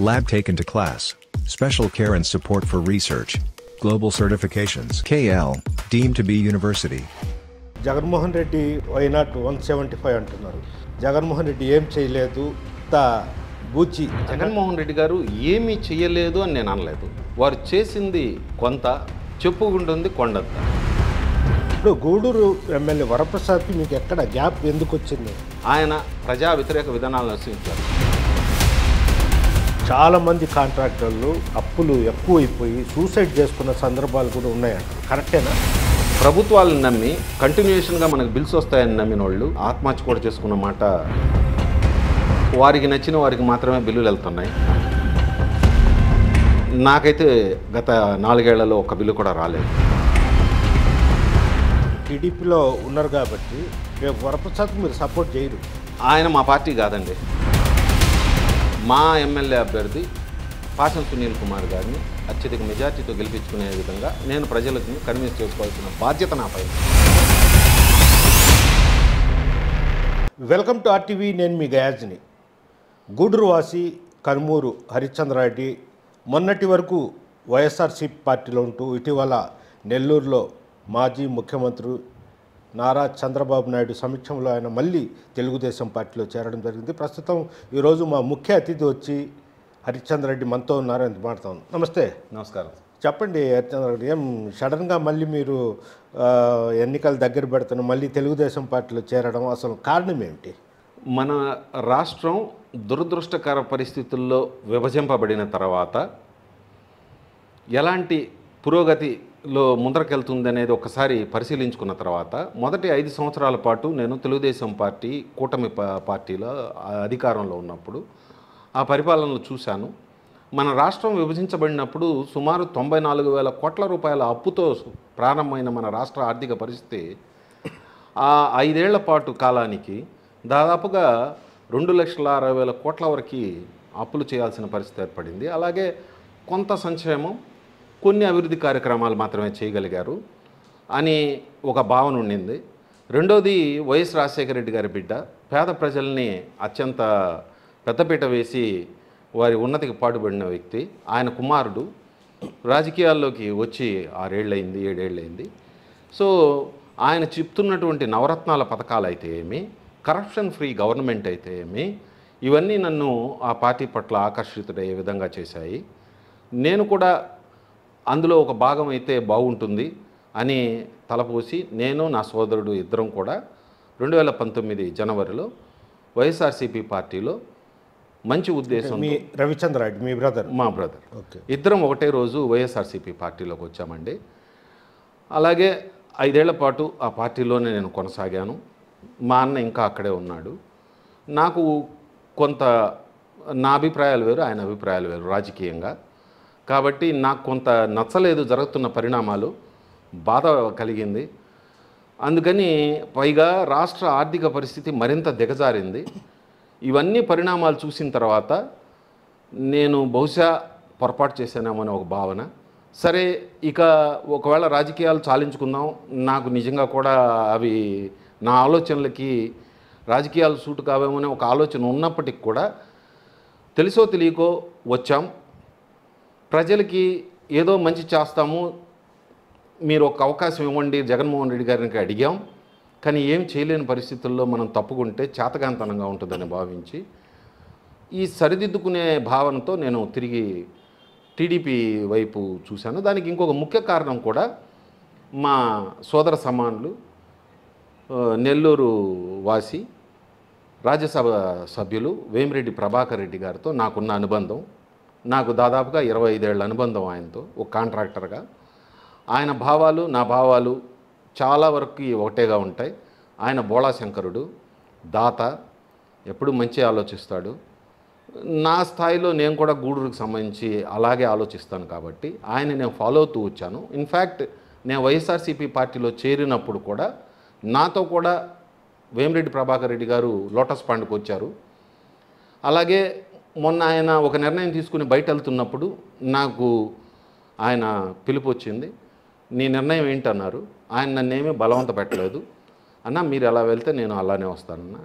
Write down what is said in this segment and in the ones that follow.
Lab taken to class. Special care and support for research. Global certifications. KL, deemed to be university. Jaganmohan Reddy why not 175 అంటున్నారు. జగన్మోహన్ రెడ్డి ఏం చేయలేదు, బూచి. జగన్మోహన్ రెడ్డి గారు ఏమీ చేయలేదు అని నేను అనలేదు. వారు చేసింది కొంత, చెప్పుకుంటుంది కొండంత. ఇప్పుడు గూడూరు ఎమ్మెల్యే వరప్రసాద్కి మీకు ఎక్కడ గ్యాప్ ఎందుకు వచ్చింది? ఆయన ప్రజా వ్యతిరేక విధానాలను అనుసరించారు. చాలామంది కాంట్రాక్టర్లు అప్పులు ఎక్కువైపోయి సూసైడ్ చేసుకున్న సందర్భాలు కూడా ఉన్నాయంట. కరెక్టేనా? ప్రభుత్వాలను నమ్మి కంటిన్యూషన్గా మనకు బిల్స్ వస్తాయని నమ్మిన వాళ్ళు ఆత్మహత్య కూడా చేసుకున్న మాట, వారికి నచ్చిన వారికి మాత్రమే బిల్లులు వెళ్తున్నాయి. నాకైతే గత 4 ఏళ్లలో ఒక బిల్లు కూడా రాలేదు. టీడీపీలో ఉన్నారు కాబట్టి రేపు వరప్రసాద్ మీరు సపోర్ట్ చేయరు. ఆయన మా పార్టీ కాదండి. మా ఎమ్మెల్యే అభ్యర్థి పాసం సునీల్ కుమార్ గారిని అత్యధిక మెజార్టీతో గెలిపించుకునే విధంగా నేను ప్రజలకు కన్విన్స్ చేసుకోవాల్సిన బాధ్యత నాపై. Welcome to RTV. నేను మీ గయాజ్ని. గూడూరు వాసి కనుమూరు హరిశ్చంద్రారెడ్డి మొన్నటి వరకు వైఎస్ఆర్సీపీ పార్టీలో ఉంటూ ఇటీవల నెల్లూరులో మాజీ ముఖ్యమంత్రి నారా చంద్రబాబు నాయుడు సమక్షంలో ఆయన మళ్ళీ తెలుగుదేశం పార్టీలో చేరడం జరిగింది. ప్రస్తుతం ఈరోజు మా ముఖ్య అతిథి వచ్చి హరిశ్చంద్రారెడ్డి మనతో ఉన్నారు. ఎంత మాట్లాడుతాం. నమస్తే. నమస్కారం. చెప్పండి హరిశ్చంద్రారెడ్డి, ఏం సడన్గా మళ్ళీ మీరు ఎన్నికలు దగ్గర పెడుతున్న మళ్ళీ తెలుగుదేశం పార్టీలో చేరడం అసలు కారణం ఏమిటి? మన రాష్ట్రం దురదృష్టకర పరిస్థితుల్లో విభజింపబడిన తర్వాత ఎలాంటి పురోగతిలో ముందరకెళ్తుంది అనేది ఒకసారి పరిశీలించుకున్న తర్వాత మొదటి 5 సంవత్సరాల పాటు నేను తెలుగుదేశం పార్టీ కూటమి పార్టీలో అధికారంలో ఉన్నప్పుడు ఆ పరిపాలనలు చూశాను. మన రాష్ట్రం విభజించబడినప్పుడు సుమారు 94,000 కోట్ల రూపాయల అప్పుతో ప్రారంభమైన మన రాష్ట్ర ఆర్థిక పరిస్థితి ఆ 5 ఏళ్ల పాటు కాలానికి దాదాపుగా 2,60,000 కోట్ల వరకు అప్పులు చేయాల్సిన పరిస్థితి ఏర్పడింది. అలాగే కొంత సంక్షేమం, కొన్ని అభివృద్ధి కార్యక్రమాలు మాత్రమే చేయగలిగారు అని ఒక భావన ఉండింది. రెండోది, వైఎస్ రాజశేఖర రెడ్డి గారి బిడ్డ పేద ప్రజల్ని అత్యంత పెద్దపీట వేసి వారి ఉన్నతికి పాటుపడిన వ్యక్తి. ఆయన కుమారుడు రాజకీయాల్లోకి వచ్చి 6 ఏళ్ళయింది, 7 ఏళ్ళయింది. సో ఆయన చెప్తున్నటువంటి నవరత్నాల పథకాలు అయితే ఏమి, కరప్షన్ ఫ్రీ గవర్నమెంట్ అయితే ఏమి, ఇవన్నీ నన్ను ఆ పార్టీ పట్ల ఆకర్షితుడయ్యే విధంగా చేశాయి. నేను కూడా అందులో ఒక భాగం అయితే బాగుంటుంది అని తలపోసి నేను నా సోదరుడు ఇద్దరం కూడా 2019 జనవరిలో వైఎస్ఆర్సీపీ పార్టీలో మంచి ఉద్దేశం. రవిచంద్రారెడ్డి మీ బ్రదర్? మా బ్రదర్. ఇద్దరం ఒకటే రోజు వైఎస్ఆర్సీపీ పార్టీలోకి వచ్చామండి. అలాగే 5 ఏళ్ల పాటు ఆ పార్టీలోనే నేను కొనసాగాను. మా అన్న ఇంకా అక్కడే ఉన్నాడు. నాకు కొంత నా అభిప్రాయాలు వేరు, ఆయన అభిప్రాయాలు వేరు రాజకీయంగా. కాబట్టి నాకు కొంత నచ్చలేదు జరుగుతున్న పరిణామాలు, బాధ కలిగింది. అందుకని పైగా రాష్ట్ర ఆర్థిక పరిస్థితి మరింత దిగజారింది. ఇవన్నీ పరిణామాలు చూసిన తర్వాత నేను బహుశా పొరపాటు చేశానేమో ఒక భావన. సరే, ఇక ఒకవేళ రాజకీయాలు చాలించుకుందాం, నాకు నిజంగా కూడా అవి నా ఆలోచనలకి రాజకీయాలు సూటు కావేమో ఒక ఆలోచన ఉన్నప్పటికి కూడా తెలుసో తెలియకో వచ్చాం. ప్రజలకి ఏదో మంచి చేస్తాము, మీరు ఒక అవకాశం ఇవ్వండి జగన్మోహన్ రెడ్డి గారికి అడిగాం. కానీ ఏం చేయలేని పరిస్థితుల్లో మనం తప్పుకుంటే చేతగాంతనంగా ఉంటుందని భావించి ఈ సరిదిద్దుకునే భావనతో నేను తిరిగి టీడీపీ వైపు చూశాను. దానికి ఇంకొక ముఖ్య కారణం కూడా మా సోదర సమానులు నెల్లూరు వాసి రాజ్యసభ సభ్యులు వేమిరెడ్డి ప్రభాకర్ రెడ్డి గారితో నాకున్న అనుబంధం. నాకు దాదాపుగా 25 ఏళ్ల అనుబంధం ఆయనతో ఒక కాంట్రాక్టర్గా. ఆయన భావాలు నా భావాలు చాలా వరకు ఒకటేగా ఉంటాయి. ఆయన బోళాశంకరుడు, దాత, ఎప్పుడు మంచి ఆలోచిస్తాడు. నా స్థాయిలో నేను కూడా గూడూరుకు సంబంధించి అలాగే ఆలోచిస్తాను కాబట్టి ఆయన నేను ఫాలో అవుతూ వచ్చాను. ఇన్ఫ్యాక్ట్ నేను వైఎస్ఆర్సీపీ పార్టీలో చేరినప్పుడు కూడా నాతో కూడా వేమిరెడ్డి ప్రభాకర్ రెడ్డి గారు లోటస్ పాండ్కి వచ్చారు. అలాగే మొన్న ఆయన ఒక నిర్ణయం తీసుకుని బయట వెళ్తున్నప్పుడు నాకు ఆయన పిలుపు వచ్చింది. నీ నిర్ణయం ఏంటన్నారు. ఆయన నన్నేమీ బలవంత పెట్టలేదు. అన్న మీరు ఎలా వెళ్తే నేను అలానే వస్తానన్న.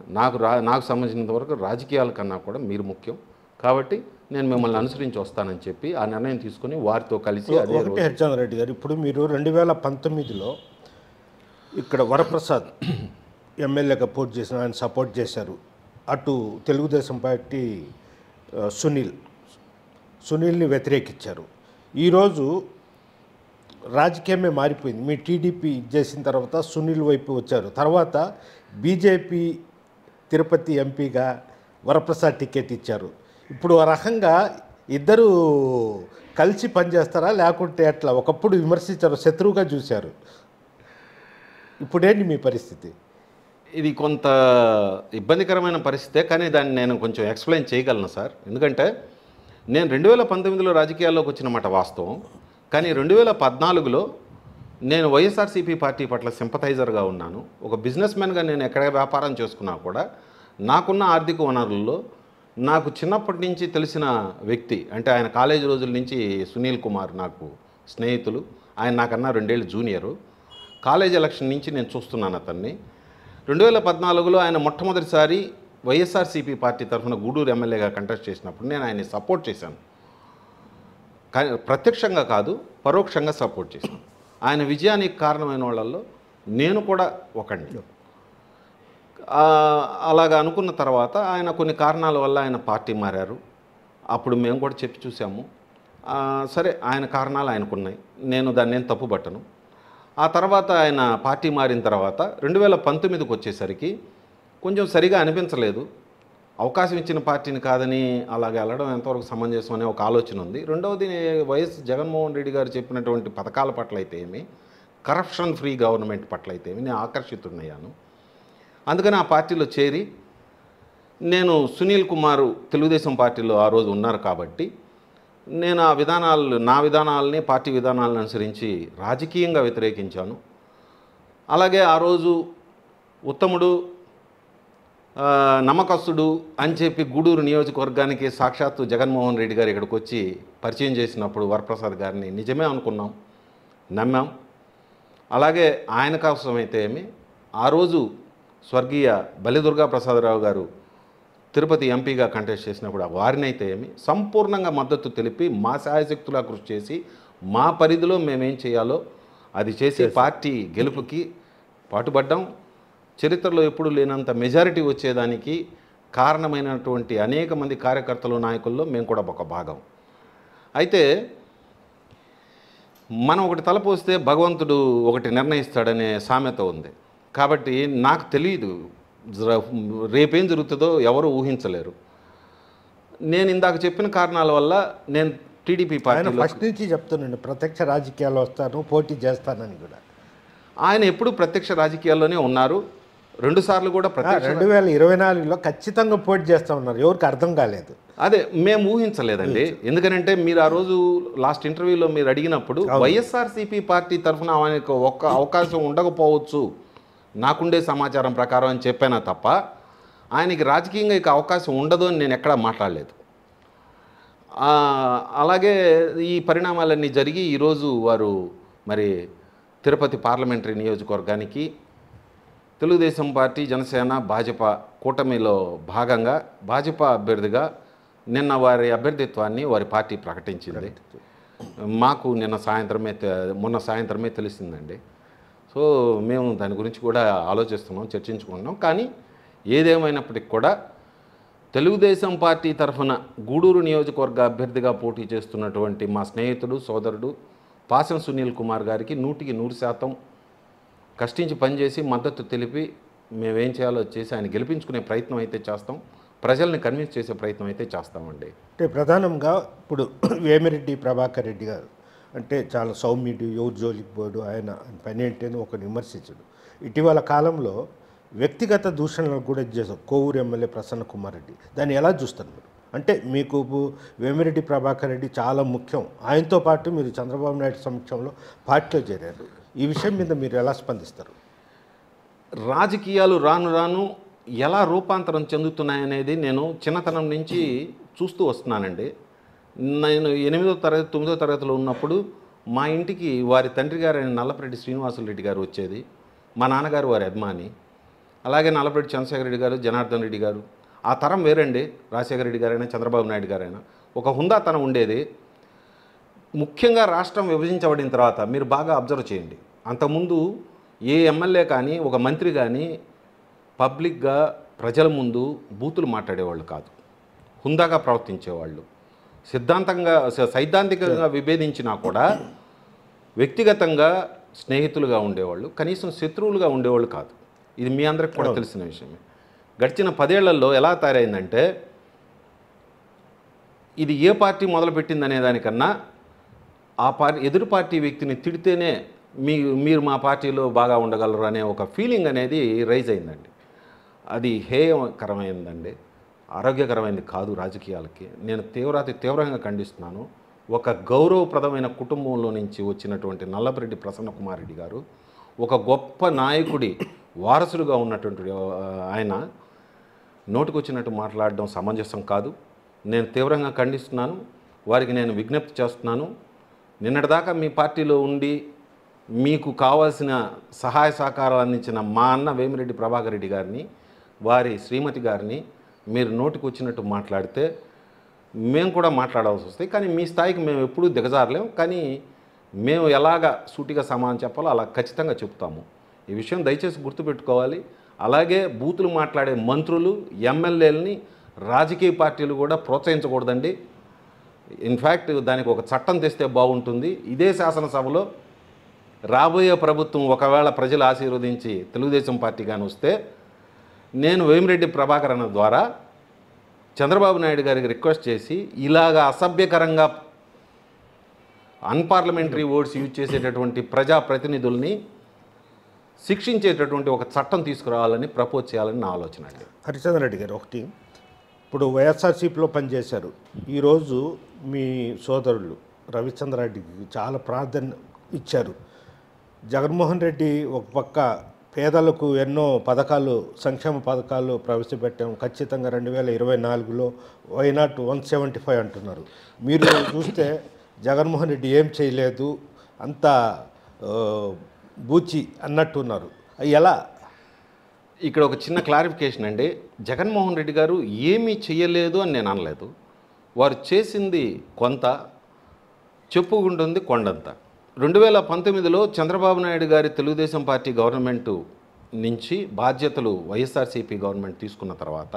నాకు సంబంధించినంత వరకు రాజకీయాల కన్నా కూడా మీరు ముఖ్యం కాబట్టి నేను మిమ్మల్ని అనుసరించి వస్తానని చెప్పి ఆ నిర్ణయం తీసుకుని వారితో కలిసి అదే ఒకటి హరిచంద్ర రెడ్డి గారు, ఇప్పుడు మీరు 2019లో ఇక్కడ వరప్రసాద్ ఎమ్మెల్యేగా పోటీ చేసిన ఆయన సపోర్ట్ చేశారు. అటు తెలుగుదేశం పార్టీ సునీల్ని వ్యతిరేకించారు. ఈరోజు రాజకీయమే మారిపోయింది. మీ టీడీపీ చేసిన తర్వాత సునీల్ వైపు వచ్చారు. తర్వాత బీజేపీ తిరుపతి ఎంపీగా వరప్రసాద్ టికెట్ ఇచ్చారు. ఇప్పుడు ఆ రకంగా ఇద్దరు కలిసి పనిచేస్తారా లేకుంటే అట్లా? ఒకప్పుడు విమర్శించారు, శత్రువుగా చూశారు. ఇప్పుడేంటి మీ పరిస్థితి? ఇది కొంత ఇబ్బందికరమైన పరిస్థితే, కానీ దాన్ని నేను కొంచెం ఎక్స్ప్లెయిన్ చేయగలను సార్. ఎందుకంటే నేను 2019లో రాజకీయాల్లోకి వచ్చిన మాట వాస్తవం. కానీ 2014లో నేను వైఎస్ఆర్సీపీ పార్టీ పట్ల సింపథైజర్గా ఉన్నాను. ఒక బిజినెస్ మ్యాన్గా నేను ఎక్కడ వ్యాపారం చేసుకున్నా కూడా నాకున్న ఆర్థిక వనరుల్లో నాకు చిన్నప్పటి నుంచి తెలిసిన వ్యక్తి అంటే ఆయన కాలేజీ రోజుల నుంచి సునీల్ కుమార్ నాకు స్నేహితులు. ఆయన నాకన్నా 2 ఏళ్ళు జూనియరు. కాలేజ్ ఎలక్షన్ నుంచి నేను చూస్తున్నాను అతన్ని. 2014లో ఆయన మొట్టమొదటిసారి వైఎస్ఆర్సీపీ పార్టీ తరఫున గూడూరు ఎమ్మెల్యేగా కంటెస్ట్ చేసినప్పుడు నేను ఆయన్ని సపోర్ట్ చేశాను. కానీ ప్రత్యక్షంగా కాదు, పరోక్షంగా సపోర్ట్ చేశాను. ఆయన విజయానికి కారణమైన వాళ్ళల్లో నేను కూడా ఒకడిని. అలాగా అనుకున్న తర్వాత ఆయన కొన్ని కారణాల వల్ల ఆయన పార్టీ మారారు. అప్పుడు మేము కూడా చెప్పి చూసాము. సరే, ఆయన కారణాలు ఆయనకున్నాయి, నేను దాన్ని ఏం తప్పుపట్టను. ఆ తర్వాత ఆయన పార్టీ మారిన తర్వాత 2019కి వచ్చేసరికి కొంచెం సరిగా అనిపించలేదు. అవకాశం ఇచ్చిన పార్టీని కాదని అలాగే వెళ్ళడం ఎంతవరకు సమంజసం అనే ఒక ఆలోచన ఉంది. రెండవది, వైఎస్ జగన్మోహన్ రెడ్డి గారు చెప్పినటువంటి పథకాల పట్ల అయితే ఏమి, కరప్షన్ ఫ్రీ గవర్నమెంట్ పట్ల అయితే ఏమి నేను ఆకర్షితున్నయ్యాను. అందుకని ఆ పార్టీలో చేరి నేను సునీల్ కుమార్ తెలుగుదేశం పార్టీలో ఆ రోజు ఉన్నారు కాబట్టి నేను ఆ నా విధానాలని పార్టీ విధానాలను అనుసరించి రాజకీయంగా వ్యతిరేకించాను. అలాగే ఆ రోజు ఉత్తముడు, నమ్మకస్తుడు అని చెప్పి గూడూరు నియోజకవర్గానికి సాక్షాత్తు జగన్మోహన్ రెడ్డి గారు ఇక్కడికి వచ్చి పరిచయం చేసినప్పుడు వరప్రసాద్ గారిని నిజమే అనుకున్నాం, నమ్మాం. అలాగే ఆయన కోసమైతే ఏమి ఆ రోజు స్వర్గీయ బలిదుర్గా ప్రసాదరావు గారు తిరుపతి ఎంపీగా కంటెస్ట్ చేసినప్పుడు వారినైతే ఏమి సంపూర్ణంగా మద్దతు తెలిపి మా శాయశక్తులా కృషి చేసి మా పరిధిలో మేమేం చేయాలో అది చేసి పార్టీ గెలుపుకి పాటుపడ్డాం. చరిత్రలో ఎప్పుడు లేనంత మెజారిటీ వచ్చేదానికి కారణమైనటువంటి అనేక మంది కార్యకర్తలు, నాయకుల్లో మేము కూడా ఒక భాగం. అయితే మనం ఒకటి తలపోస్తే భగవంతుడు ఒకటి నిర్ణయిస్తాడనే సామెత ఉంది. కాబట్టి నాకు తెలియదు రేపేం జరుగుతుందో ఎవరు ఊహించలేరు. నేను ఇందాక చెప్పిన కారణాల వల్ల నేను టీడీపీ పార్టీ ఫస్ట్ నుంచి చెప్తున్నాను ప్రత్యక్ష రాజకీయాల్లో వస్తాను, పోటీ చేస్తానని కూడా. ఆయన ఎప్పుడు ప్రత్యక్ష రాజకీయాల్లోనే ఉన్నారు. 2 సార్లు కూడా 2024లో ఖచ్చితంగా పోటీ చేస్తూ ఉన్నారు. ఎవరికి అర్థం కాలేదు. అదే మేము ఊహించలేదండి. ఎందుకంటే మీరు ఆ రోజు లాస్ట్ ఇంటర్వ్యూలో మీరు అడిగినప్పుడు వైఎస్ఆర్సీపీ పార్టీ తరఫున ఆయనకు ఒక్క అవకాశం ఉండకపోవచ్చు నాకుండే సమాచారం ప్రకారం అని చెప్పానా తప్ప ఆయనకి రాజకీయంగా ఇక అవకాశం ఉండదు అని నేను ఎక్కడా మాట్లాడలేదు. అలాగే ఈ పరిణామాలన్నీ జరిగి ఈరోజు వారు మరి తిరుపతి పార్లమెంటరీ నియోజకవర్గానికి తెలుగుదేశం పార్టీ, జనసేన, భాజపా కూటమిలో భాగంగా భాజపా అభ్యర్థిగా నిన్న వారి అభ్యర్థిత్వాన్ని వారి పార్టీ ప్రకటించింది. మాకు మొన్న సాయంత్రమే తెలిసిందండి. సో మేము దాని గురించి కూడా ఆలోచిస్తున్నాం, చర్చించుకుంటున్నాం. కానీ ఏదేమైనప్పటికి కూడా తెలుగుదేశం పార్టీ తరఫున గూడూరు నియోజకవర్గ అభ్యర్థిగా పోటీ చేస్తున్నటువంటి మా స్నేహితుడు, సోదరుడు పాసం సునీల్ కుమార్ గారికి 100% కష్టించి పనిచేసి మద్దతు తెలిపి మేమేం చేయాలో చేసి ఆయన గెలిపించుకునే ప్రయత్నం అయితే చేస్తాం. ప్రజల్ని కన్విన్స్ చేసే ప్రయత్నం అయితే చేస్తామండి. అంటే ప్రధానంగా ఇప్పుడు వేమిరెడ్డి ప్రభాకర్ రెడ్డి గారు అంటే చాలా సౌమ్యుడు, ఎవరు జోలికి పోడు, ఆయన పని ఏంటని ఒక విమర్శించడు. ఇటీవల కాలంలో వ్యక్తిగత దూషణలకు కూడా చేశారు కోవూరు ఎమ్మెల్యే ప్రసన్న కుమార్ రెడ్డి. దాన్ని ఎలా చూస్తారు మీరు? అంటే మీకు వేమిరెడ్డి ప్రభాకర్ రెడ్డి చాలా ముఖ్యం. ఆయనతో పాటు మీరు చంద్రబాబు నాయుడు సమక్షంలో పార్టీలో చేరారు. ఈ విషయం మీద మీరు ఎలా స్పందిస్తారు? రాజకీయాలు రాను రాను ఎలా రూపాంతరం చెందుతున్నాయనేది నేను చిన్నతనం నుంచి చూస్తూ వస్తున్నానండి. నేను 8వ తరగతి 9వ తరగతిలో ఉన్నప్పుడు మా ఇంటికి వారి తండ్రి గారు అయిన నల్లపరెడ్డి శ్రీనివాసులు రెడ్డి గారు వచ్చేది. మా నాన్నగారు వారి అభిమాని. అలాగే నల్లపరెడ్డి చంద్రశేఖర రెడ్డి గారు, జనార్దన్ రెడ్డి గారు, ఆ తరం వేరండి. రాజశేఖర రెడ్డి గారైనా, చంద్రబాబు నాయుడు గారైనా ఒక హుందాతనం ఉండేది. ముఖ్యంగా రాష్ట్రం విభజించబడిన తర్వాత మీరు బాగా అబ్జర్వ్ చేయండి, అంతకుముందు ఏ ఎమ్మెల్యే కానీ ఒక మంత్రి కానీ పబ్లిక్గా ప్రజల ముందు బూతులు మాట్లాడేవాళ్ళు కాదు, హుందాగా ప్రవర్తించేవాళ్ళు. సైద్ధాంతికంగా విభేదించినా కూడా వ్యక్తిగతంగా స్నేహితులుగా ఉండేవాళ్ళు, కనీసం శత్రువులుగా ఉండేవాళ్ళు కాదు. ఇది మీ అందరికి కూడా తెలిసిన విషయమే. గడిచిన 10 ఏళ్లలో ఎలా తయారైందంటే, ఇది ఏ పార్టీ మొదలుపెట్టింది అనే దానికన్నా ఆ ఎదురు పార్టీ వ్యక్తిని తిడితేనే మీరు మా పార్టీలో బాగా ఉండగలరు అనే ఒక ఫీలింగ్ అనేది రైజ్ అయిందండి. అది హేయకరమైందండి, ఆరోగ్యకరమైనది కాదు రాజకీయాలకి. నేను తీవ్రంగా ఖండిస్తున్నాను. ఒక గౌరవప్రదమైన కుటుంబంలో నుంచి వచ్చినటువంటి నల్లపరెడ్డి ప్రసన్నకుమార్ రెడ్డి గారు, ఒక గొప్ప నాయకుడి వారసుడుగా ఉన్నటువంటి ఆయన నోటికొచ్చినట్టు మాట్లాడడం సమంజసం కాదు. నేను తీవ్రంగా ఖండిస్తున్నాను. వారికి నేను విజ్ఞప్తి చేస్తున్నాను, నిన్నటిదాకా మీ పార్టీలో ఉండి మీకు కావాల్సిన సహాయ సహకారాలు అందించిన మా అన్న వేమిరెడ్డి ప్రభాకర్ రెడ్డి గారిని, వారి శ్రీమతి గారిని మీరు నోటికి వచ్చినట్టు మాట్లాడితే మేము కూడా మాట్లాడాల్సి వస్తాయి. కానీ మీ స్థాయికి మేము ఎప్పుడూ దిగజారలేము. కానీ మేము ఎలాగ సూటిగా సమాధానం చెప్పాలో అలా ఖచ్చితంగా చెప్తాము. ఈ విషయం దయచేసి గుర్తుపెట్టుకోవాలి. అలాగే బూతులు మాట్లాడే మంత్రులు, ఎమ్మెల్యేలని రాజకీయ పార్టీలు కూడా ప్రోత్సహించకూడదండి. ఇన్ఫ్యాక్ట్ దానికి ఒక చట్టం తెస్తే బాగుంటుంది. ఇదే శాసనసభలో రాబోయే ప్రభుత్వం ఒకవేళ ప్రజలు ఆశీర్వదించి తెలుగుదేశం పార్టీ కానీ వస్తే, నేను వేమిరెడ్డి ప్రభాకర్ అన్న ద్వారా చంద్రబాబు నాయుడు గారికి రిక్వెస్ట్ చేసి ఇలాగా అసభ్యకరంగా అన్పార్లమెంటరీ వర్డ్స్ యూజ్ చేసేటటువంటి ప్రజాప్రతినిధుల్ని శిక్షించేటటువంటి ఒక చట్టం తీసుకురావాలని ప్రపోజ్ చేయాలని నా ఆలోచన అండి. హరిచంద్ర రెడ్డి గారు, ఒకటి, ఇప్పుడు వైఎస్ఆర్సీపీలో పనిచేశారు. ఈరోజు మీ సోదరులు రవిచంద్రారెడ్డికి చాలా ప్రాధాన్యత ఇచ్చారు. జగన్మోహన్ రెడ్డి ఒక పక్క పేదలకు ఎన్నో పథకాలు, సంక్షేమ పథకాలు ప్రవేశపెట్టాం, ఖచ్చితంగా 2024లో వైనాట్ 175 అంటున్నారు. మీరు చూస్తే జగన్మోహన్ రెడ్డి ఏం చేయలేదు, అంతా బూచి అన్నట్టున్నారు. ఎలా? ఇక్కడ ఒక చిన్న క్లారిఫికేషన్ అండి. జగన్మోహన్ రెడ్డి గారు ఏమీ చేయలేదు అని నేను అనలేదు. వారు చేసింది కొంత, చెప్పుకుంటుంది కొండంత. 2019లో చంద్రబాబు నాయుడు గారి తెలుగుదేశం పార్టీ గవర్నమెంటు నుంచి బాధ్యతలు వైఎస్ఆర్సీపీ గవర్నమెంట్ తీసుకున్న తర్వాత,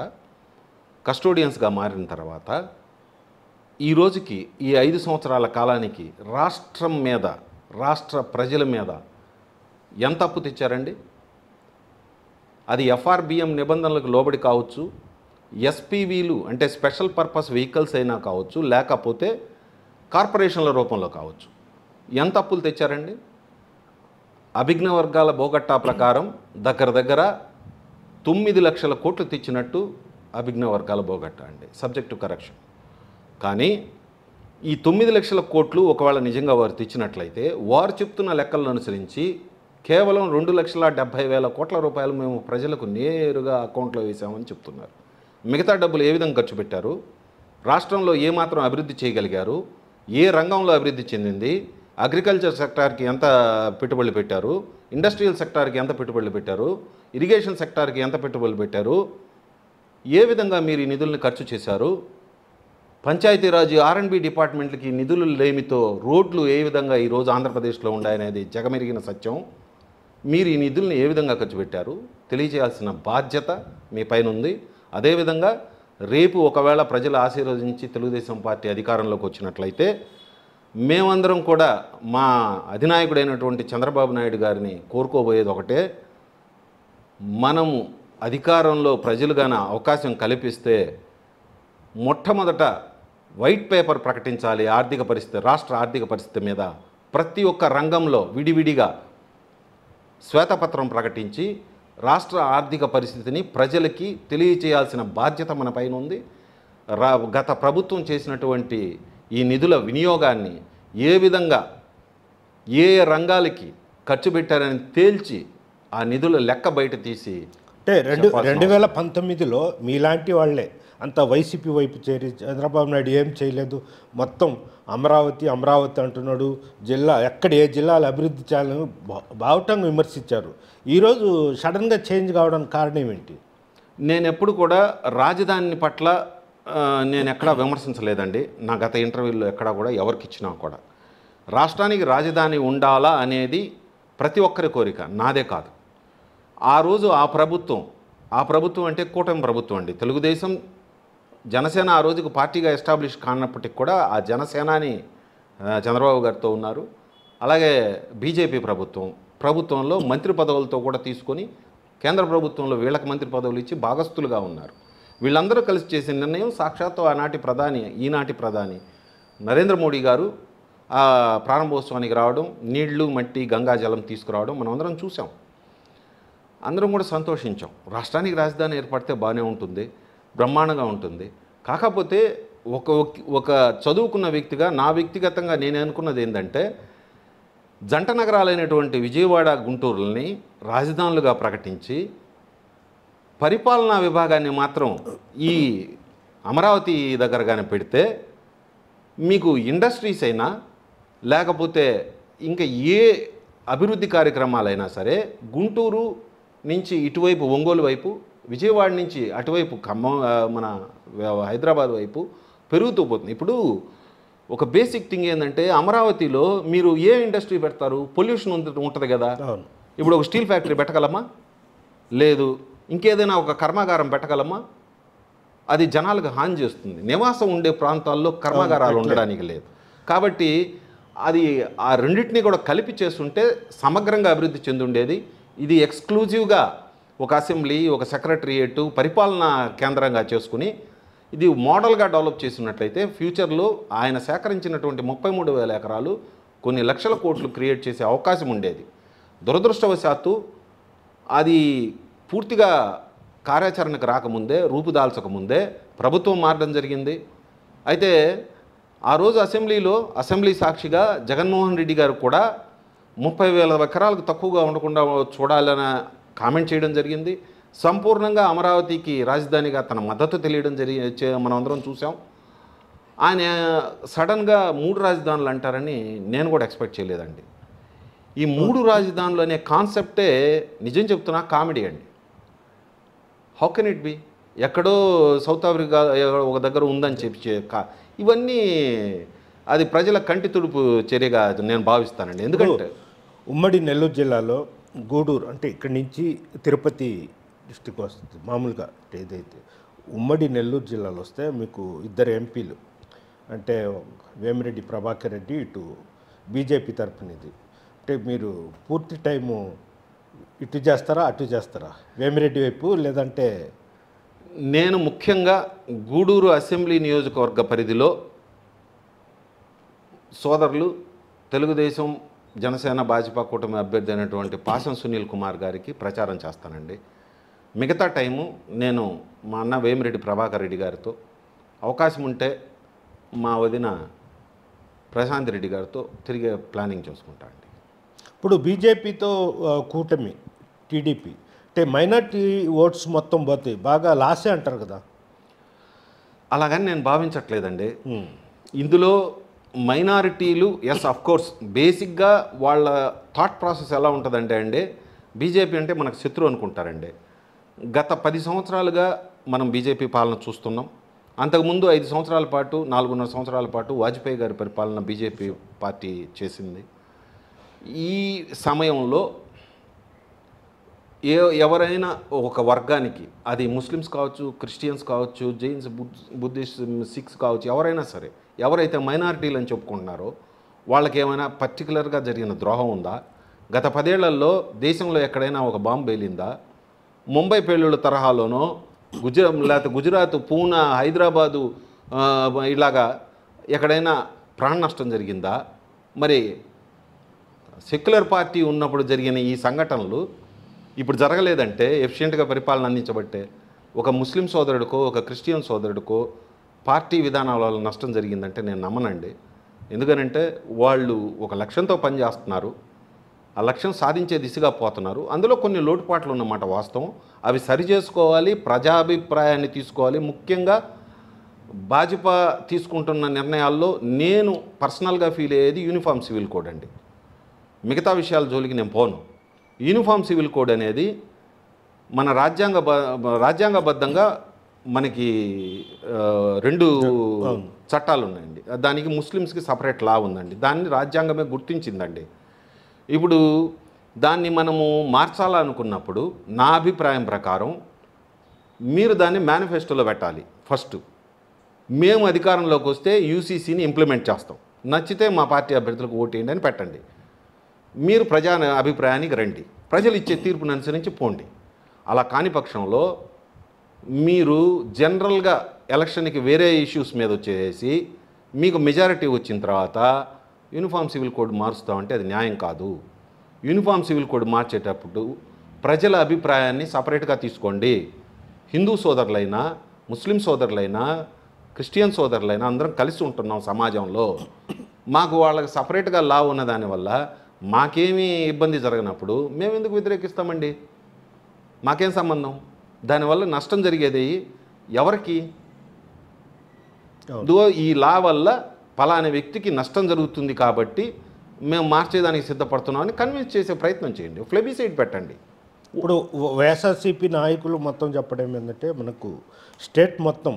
కస్టోడియన్స్గా మారిన తర్వాత, ఈ రోజుకి ఈ 5 సంవత్సరాల కాలానికి రాష్ట్రం మీద, రాష్ట్ర ప్రజల మీద ఎంత అప్పు తెచ్చారండి? అది ఎఫ్ఆర్బిఎం నిబంధనలకు లోబడి కావచ్చు, ఎస్పీవీలు అంటే స్పెషల్ పర్పస్ వెహికల్స్ అయినా కావచ్చు, లేకపోతే కార్పొరేషన్ల రూపంలో కావచ్చు. ఎంత అప్పులు తెచ్చారండి? అభిజ్ఞ వర్గాల బోగట్టా ప్రకారం దగ్గర 9 లక్షల కోట్లు తెచ్చినట్టు అభిజ్ఞ వర్గాల బోగట్టా అండి, సబ్జెక్ట్ టు కరెక్షన్. కానీ ఈ 9 లక్షల కోట్లు ఒకవేళ నిజంగా వారు తెచ్చినట్లయితే, వారు చెప్తున్న లెక్కలను అనుసరించి కేవలం 2,70,000 కోట్ల రూపాయలు మేము ప్రజలకు నేరుగా అకౌంట్లో వేసామని చెప్తున్నారు. మిగతా డబ్బులు ఏ విధంగా ఖర్చు పెట్టారు, రాష్ట్రంలో ఏమాత్రం అభివృద్ధి చేయగలిగారు, ఏ రంగంలో అభివృద్ధి చెందింది, అగ్రికల్చర్ సెక్టార్కి ఎంత పెట్టుబడులు పెట్టారు, ఇండస్ట్రియల్ సెక్టార్కి ఎంత పెట్టుబడులు పెట్టారు, ఇరిగేషన్ సెక్టార్కి ఎంత పెట్టుబడులు పెట్టారు, ఏ విధంగా మీరు ఈ నిధులను ఖర్చు చేశారు, పంచాయతీరాజ్ ఆర్ఎండ్బి డిపార్ట్మెంట్లకి నిధులు లేమితో రోడ్లు ఏ విధంగా ఈరోజు ఆంధ్రప్రదేశ్లో ఉన్నాయనేది జగమెరిగిన సత్యం. మీరు ఈ నిధులను ఏ విధంగా ఖర్చు పెట్టారు తెలియజేయాల్సిన బాధ్యత మీ పైన ఉంది. అదేవిధంగా రేపు ఒకవేళ ప్రజలు ఆశీర్వదించి తెలుగుదేశం పార్టీ అధికారంలోకి వచ్చినట్లయితే, మేమందరం కూడా మా అధినాయకుడైనటువంటి చంద్రబాబు నాయుడు గారిని కోరుకోబోయేది ఒకటే, మనము అధికారంలో ప్రజలుగాన అవకాశం కల్పిస్తే మొట్టమొదట వైట్ పేపర్ ప్రకటించాలి. ఆర్థిక పరిస్థితి, రాష్ట్ర ఆర్థిక పరిస్థితి మీద ప్రతి ఒక్క రంగంలో విడివిడిగా శ్వేతపత్రం ప్రకటించి రాష్ట్ర ఆర్థిక పరిస్థితిని ప్రజలకి తెలియచేయాల్సిన బాధ్యత మన పైన ఉంది. గత ప్రభుత్వం చేసినటువంటి ఈ నిధుల వినియోగాన్ని ఏ విధంగా ఏ రంగాలకి ఖర్చు పెట్టారని తేల్చి ఆ నిధుల లెక్క బయట తీసి, అంటే 2019లో మీలాంటి వాళ్ళే అంత వైసీపీ వైపు చేరి చంద్రబాబు నాయుడు ఏం చేయలేదు, మొత్తం అమరావతి అంటున్నాడు, ఏ జిల్లాలు అభివృద్ధి చేయాలని బావుటంగా విమర్శించారు. ఈరోజు సడన్గా చేంజ్ కావడానికి కారణం ఏంటి? నేను ఎప్పుడు కూడా రాజధాని పట్ల నేను ఎక్కడా విమర్శించలేదండి. నా గత ఇంటర్వ్యూలో ఎక్కడా కూడా ఎవరికి ఇచ్చినా కూడా రాష్ట్రానికి రాజధాని ఉండాలా అనేది ప్రతి ఒక్కరి కోరిక, నాదే కాదు. ఆ రోజు ఆ ప్రభుత్వం అంటే కూటమి ప్రభుత్వం అండి. తెలుగుదేశం జనసేన ఆ రోజుకు పార్టీగా ఎస్టాబ్లిష్ కానప్పటికి కూడా ఆ జనసేనాని చంద్రబాబు గారితో ఉన్నారు. అలాగే బీజేపీ ప్రభుత్వంలో మంత్రి పదవులతో కూడా తీసుకొని కేంద్ర ప్రభుత్వంలో వీళ్ళకి మంత్రి పదవులు ఇచ్చి భాగస్థులుగా ఉన్నారు. వీళ్ళందరూ కలిసి చేసిన నిర్ణయం సాక్షాత్తు ఈనాటి ప్రధాని నరేంద్ర మోడీ గారు ఆ ప్రారంభోత్సవానికి రావడం, నీళ్లు మట్టి గంగాజలం తీసుకురావడం మనం అందరం చూసాం. అందరం కూడా సంతోషించాం. రాష్ట్రానికి రాజధాని ఏర్పడితే బాగానే ఉంటుంది, బ్రహ్మాండంగా ఉంటుంది. కాకపోతే ఒక చదువుకున్న వ్యక్తిగా నా వ్యక్తిగతంగా నేను అనుకున్నది ఏంటంటే, జంట నగరాలైనటువంటి విజయవాడ, గుంటూరులని రాజధానులుగా ప్రకటించి పరిపాలనా విభాగాన్ని మాత్రం ఈ అమరావతి దగ్గరగానే పెడితే మీకు ఇండస్ట్రీస్ అయినా లేకపోతే ఇంకా ఏ అభివృద్ధి కార్యక్రమాలైనా సరే గుంటూరు నుంచి ఇటువైపు ఒంగోలు వైపు, విజయవాడ నుంచి అటువైపు మన హైదరాబాద్ వైపు పెరుగుతూ పోతుంది. ఇప్పుడు ఒక బేసిక్ థింగ్ ఏంటంటే, అమరావతిలో మీరు ఏ ఇండస్ట్రీ పెడతారు? పొల్యూషన్ ఉంటుంది కదా. ఇప్పుడు ఒక స్టీల్ ఫ్యాక్టరీ పెట్టగలమా? లేదు. ఇంకేదైనా ఒక కర్మాగారం పెట్టగలమా? అది జనాలకు హాని చేస్తుంది. నివాసం ఉండే ప్రాంతాల్లో కర్మాగారాలు ఉండడానికి లేదు. కాబట్టి అది ఆ రెండింటినీ కూడా కలిపి చేస్తుంటే సమగ్రంగా అభివృద్ధి చెందుండేది. ఇది ఎక్స్క్లూజివ్గా ఒక అసెంబ్లీ, ఒక సెక్రటరియేటు, పరిపాలనా కేంద్రంగా చేసుకుని ఇది మోడల్గా డెవలప్ చేసినట్లయితే ఫ్యూచర్లో ఆయన సేకరించినటువంటి 33,000 ఎకరాలు కొన్ని లక్షల కోట్లు క్రియేట్ చేసే అవకాశం ఉండేది. దురదృష్టవశాత్తు అది పూర్తిగా కార్యాచరణకు రాకముందే, రూపుదాల్చకముందే ప్రభుత్వం మారడం జరిగింది. అయితే ఆ రోజు అసెంబ్లీ సాక్షిగా జగన్మోహన్ రెడ్డి గారు కూడా 30,000 ఎకరాలకు తక్కువగా ఉండకుండా చూడాలని కామెంట్ చేయడం జరిగింది. సంపూర్ణంగా అమరావతికి రాజధానిగా తన మద్దతు తెలియడం మనం అందరం చూసాం. ఆయన సడన్గా 3 రాజధానులు అంటారని నేను కూడా ఎక్స్పెక్ట్ చేయలేదండి. ఈ 3 రాజధానులు అనే కాన్సెప్టే నిజం చెప్తున్నా కామెడీ అండి. How can it be? ఎక్కడో సౌత్ ఆఫ్రికా ఒక దగ్గర ఉందని చెప్పి ఇవన్నీ అది ప్రజల కంటి తుడుపు చర్యగా నేను భావిస్తానండి. ఎందుకంటే ఉమ్మడి నెల్లూరు జిల్లాలో గూడూరు అంటే ఇక్కడి నుంచి తిరుపతి డిస్టిక్ వస్తుంది మామూలుగా. ఏదైతే ఉమ్మడి నెల్లూరు జిల్లాలో వస్తే మీకు 2 ఎంపీలు అంటే వేమిరెడ్డి ప్రభాకర్ రెడ్డి, ఇటు బీజేపీ తరపునిది. అంటే మీరు పూర్తి టైము ఇటు చేస్తారా అటు చేస్తారా? వేమిరెడ్డి వైపు లేదంటే? నేను ముఖ్యంగా గూడూరు అసెంబ్లీ నియోజకవర్గ పరిధిలో సోదరులు తెలుగుదేశం, జనసేన, భాజపా కూటమి అభ్యర్థి అయినటువంటి పాసం సునీల్ కుమార్ గారికి ప్రచారం చేస్తానండి. మిగతా టైము నేను మా అన్న వేమిరెడ్డి ప్రభాకర్ రెడ్డి గారితో, అవకాశం ఉంటే మా వదిన ప్రశాంత్ రెడ్డి గారితో తిరిగే ప్లానింగ్ చేసుకుంటా అండి. ఇప్పుడు బీజేపీతో కూటమి టీడీపీ అంటే మైనార్టీ ఓట్స్ మొత్తం పోతాయి, బాగా లాసే అంటారు కదా. అలాగని నేను భావించట్లేదండి. ఇందులో మైనారిటీలు ఆఫ్ కోర్స్ బేసిక్గా వాళ్ళ థాట్ ప్రాసెస్ ఎలా ఉంటుందంటే అండి, బీజేపీ అంటే మనకు శత్రువు అనుకుంటారండి. గత 10 సంవత్సరాలుగా మనం బీజేపీ పాలన చూస్తున్నాం. అంతకుముందు 5 సంవత్సరాల పాటు, 4.5 సంవత్సరాల పాటు వాజ్పేయి గారి పరిపాలన బీజేపీ పార్టీ చేసింది. ఈ సమయంలో ఎవరైనా ఒక వర్గానికి, అది ముస్లిమ్స్ కావచ్చు, క్రిస్టియన్స్ కావచ్చు, జైన్స్, బుద్ధిస్ట్, సిఖ్స్ కావచ్చు, ఎవరైనా సరే, ఎవరైతే మైనారిటీలు అని చెప్పుకుంటున్నారో వాళ్ళకి ఏమైనా పర్టికులర్గా జరిగిన ద్రోహం ఉందా? గత 10 ఏళ్లలో దేశంలో ఎక్కడైనా ఒక బాంబు పేలిందా? ముంబై పేలుళ్ళ తరహాలోనో లేకపోతే గుజరాత్, పూనా, హైదరాబాదు ఇలాగా ఎక్కడైనా ప్రాణ నష్టం జరిగిందా? మరి సెక్యులర్ పార్టీ ఉన్నప్పుడు జరిగిన ఈ సంఘటనలు ఇప్పుడు జరగలేదంటే, ఎఫిషియెంట్గా పరిపాలన అందించబట్టే ఒక ముస్లిం సోదరుడికో, ఒక క్రిస్టియన్ సోదరుడికో పార్టీ విధానాల వల్ల నష్టం జరిగిందంటే నేను నమ్మనండి. ఎందుకనంటే వాళ్ళు ఒక లక్ష్యంతో పనిచేస్తున్నారు, ఆ లక్ష్యం సాధించే దిశగా పోతున్నారు. అందులో కొన్ని లోటుపాట్లు ఉన్నమాట వాస్తవం. అవి సరిచేసుకోవాలి, ప్రజాభిప్రాయాన్ని తీసుకోవాలి. ముఖ్యంగా భాజపా తీసుకుంటున్న నిర్ణయాల్లో నేను పర్సనల్గా ఫీల్ అయ్యేది యూనిఫామ్ సివిల్ కోడ్ అండి. మిగతా విషయాల జోలికి నేను పోను. యూనిఫామ్ సివిల్ కోడ్ అనేది మన రాజ్యాంగబద్ధంగా మనకి 2 చట్టాలు ఉన్నాయండి. దానికి ముస్లిమ్స్కి సపరేట్ లా ఉందండి. దాన్ని రాజ్యాంగమే గుర్తించిందండి. ఇప్పుడు దాన్ని మనము మార్చాలనుకున్నప్పుడు నా అభిప్రాయం ప్రకారం మీరు దాన్ని మేనిఫెస్టోలో పెట్టాలి. ఫస్ట్ మేము అధికారంలోకి వస్తే యూసీసీని ఇంప్లిమెంట్ చేస్తాం, నచ్చితే మా పార్టీ అభ్యర్థులకు ఓటేయండి అని పెట్టండి. మీరు ప్రజా అభిప్రాయానికి రండి, ప్రజలు ఇచ్చే తీర్పును అనుసరించి పోండి. అలా కాని పక్షంలో మీరు జనరల్గా ఎలక్షన్కి వేరే ఇష్యూస్ మీద వచ్చేసి మీకు మెజారిటీ వచ్చిన తర్వాత యూనిఫామ్ సివిల్ కోడ్ మారుస్తామంటే అది న్యాయం కాదు. యూనిఫామ్ సివిల్ కోడ్ మార్చేటప్పుడు ప్రజల అభిప్రాయాన్ని సపరేట్గా తీసుకోండి. హిందూ సోదరులైనా, ముస్లిం సోదరులైనా, క్రిస్టియన్ సోదరులైనా అందరం కలిసి ఉంటున్నాం సమాజంలో. మాకు వాళ్ళకి సపరేట్గా లా ఉన్న దానివల్ల మాకేమీ ఇబ్బంది జరగనప్పుడు మేము ఎందుకు వ్యతిరేకిస్తామండి? మాకేం సంబంధం? దానివల్ల నష్టం జరిగేది ఎవరికి? ఈ లా వల్ల ఫలానా వ్యక్తికి నష్టం జరుగుతుంది కాబట్టి మేము మార్చేదానికి సిద్ధపడుతున్నామని కన్విన్స్ చేసే ప్రయత్నం చేయండి. ప్లెబిసైడ్ పెట్టండి. ఇప్పుడు వైఎస్ఆర్సీపీ నాయకులు మొత్తం చెప్పడం ఏంటంటే, మనకు స్టేట్ మొత్తం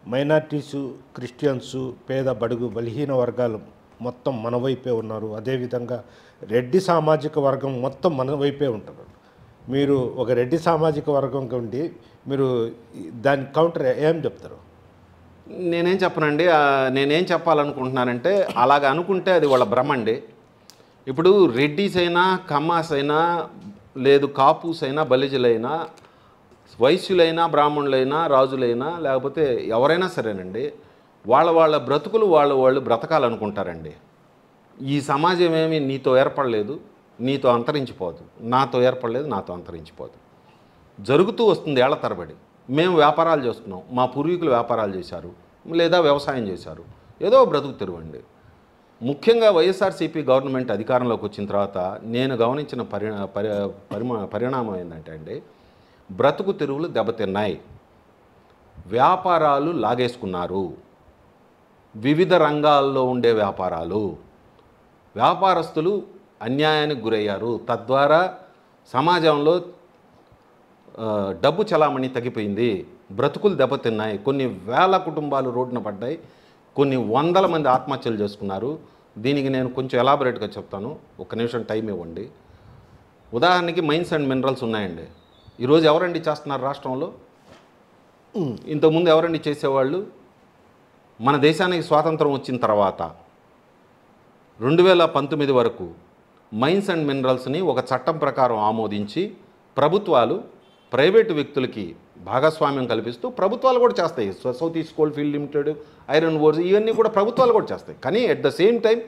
మైనార్టీసు, క్రిస్టియన్సు, పేద బడుగు బలహీన వర్గాలు మొత్తం మన వైపే ఉన్నారు. అదేవిధంగా రెడ్డి సామాజిక వర్గం మొత్తం మన వైపే ఉంటారు. మీరు ఒక రెడ్డి సామాజిక వర్గం ఉండి మీరు దాని కౌంటర్ ఏం చెప్తారు? నేనేం చెప్పనండి. నేనేం చెప్పాలనుకుంటున్నానంటే, అలాగ అనుకుంటే అది వాళ్ళ భ్రమ అండి. ఇప్పుడు రెడ్డిస్ అయినా, కమ్మాస్ అయినా, లేదు కాపూస్ అయినా, బలిజులైనా, వైశ్యులైనా, బ్రాహ్మణులైనా, రాజులైనా, లేకపోతే ఎవరైనా సరేనండి, వాళ్ళ బ్రతుకులు వాళ్ళు బ్రతకాలనుకుంటారండి. ఈ సమాజం ఏమీ నీతో ఏర్పడలేదు, నీతో అంతరించిపోదు, నాతో ఏర్పడలేదు, నాతో అంతరించిపోదు. జరుగుతూ వస్తుంది ఏళ్ల తరబడి. మేము వ్యాపారాలు చేస్తున్నాం, మా పూర్వీకులు వ్యాపారాలు చేశారు, లేదా వ్యవసాయం చేశారు, ఏదో బ్రతుకు తెరువండి. ముఖ్యంగా వైఎస్ఆర్సీపీ గవర్నమెంట్ అధికారంలోకి వచ్చిన తర్వాత నేను గమనించిన పరిణామం ఏంటంటే అండి, బ్రతుకు తెరువులు దెబ్బతిన్నాయి, వ్యాపారాలు లాగేసుకున్నారు. వివిధ రంగాల్లో ఉండే వ్యాపారస్తులు అన్యాయానికి గురయ్యారు. తద్వారా సమాజంలో డబ్బు చలామణి తగ్గిపోయింది, బ్రతుకులు దెబ్బతిన్నాయి. కొన్ని వేల కుటుంబాలు రోడ్డున పడ్డాయి, కొన్ని వందల మంది ఆత్మహత్యలు చేసుకున్నారు. దీనికి నేను కొంచెం ఎలాబొరేట్గా చెప్తాను, ఒక్క నిమిషం టైం ఇవ్వండి. ఉదాహరణకి మైన్స్ అండ్ మినరల్స్ ఉన్నాయండి. ఈరోజు ఎవరండి చేస్తున్నారు రాష్ట్రంలో? ఇంతకుముందు ఎవరండి చేసేవాళ్ళు? మన దేశానికి స్వాతంత్రం వచ్చిన తర్వాత 2019 వరకు మైన్స్ అండ్ మినరల్స్ని ఒక చట్టం ప్రకారం ఆమోదించి ప్రభుత్వాలు ప్రైవేటు వ్యక్తులకి భాగస్వామ్యం కల్పిస్తూ ప్రభుత్వాలు కూడా చేస్తాయి. South east coal field limited, iron ఓర్స్, ఇవన్నీ కూడా ప్రభుత్వాలు కూడా చేస్తాయి. కానీ at the same time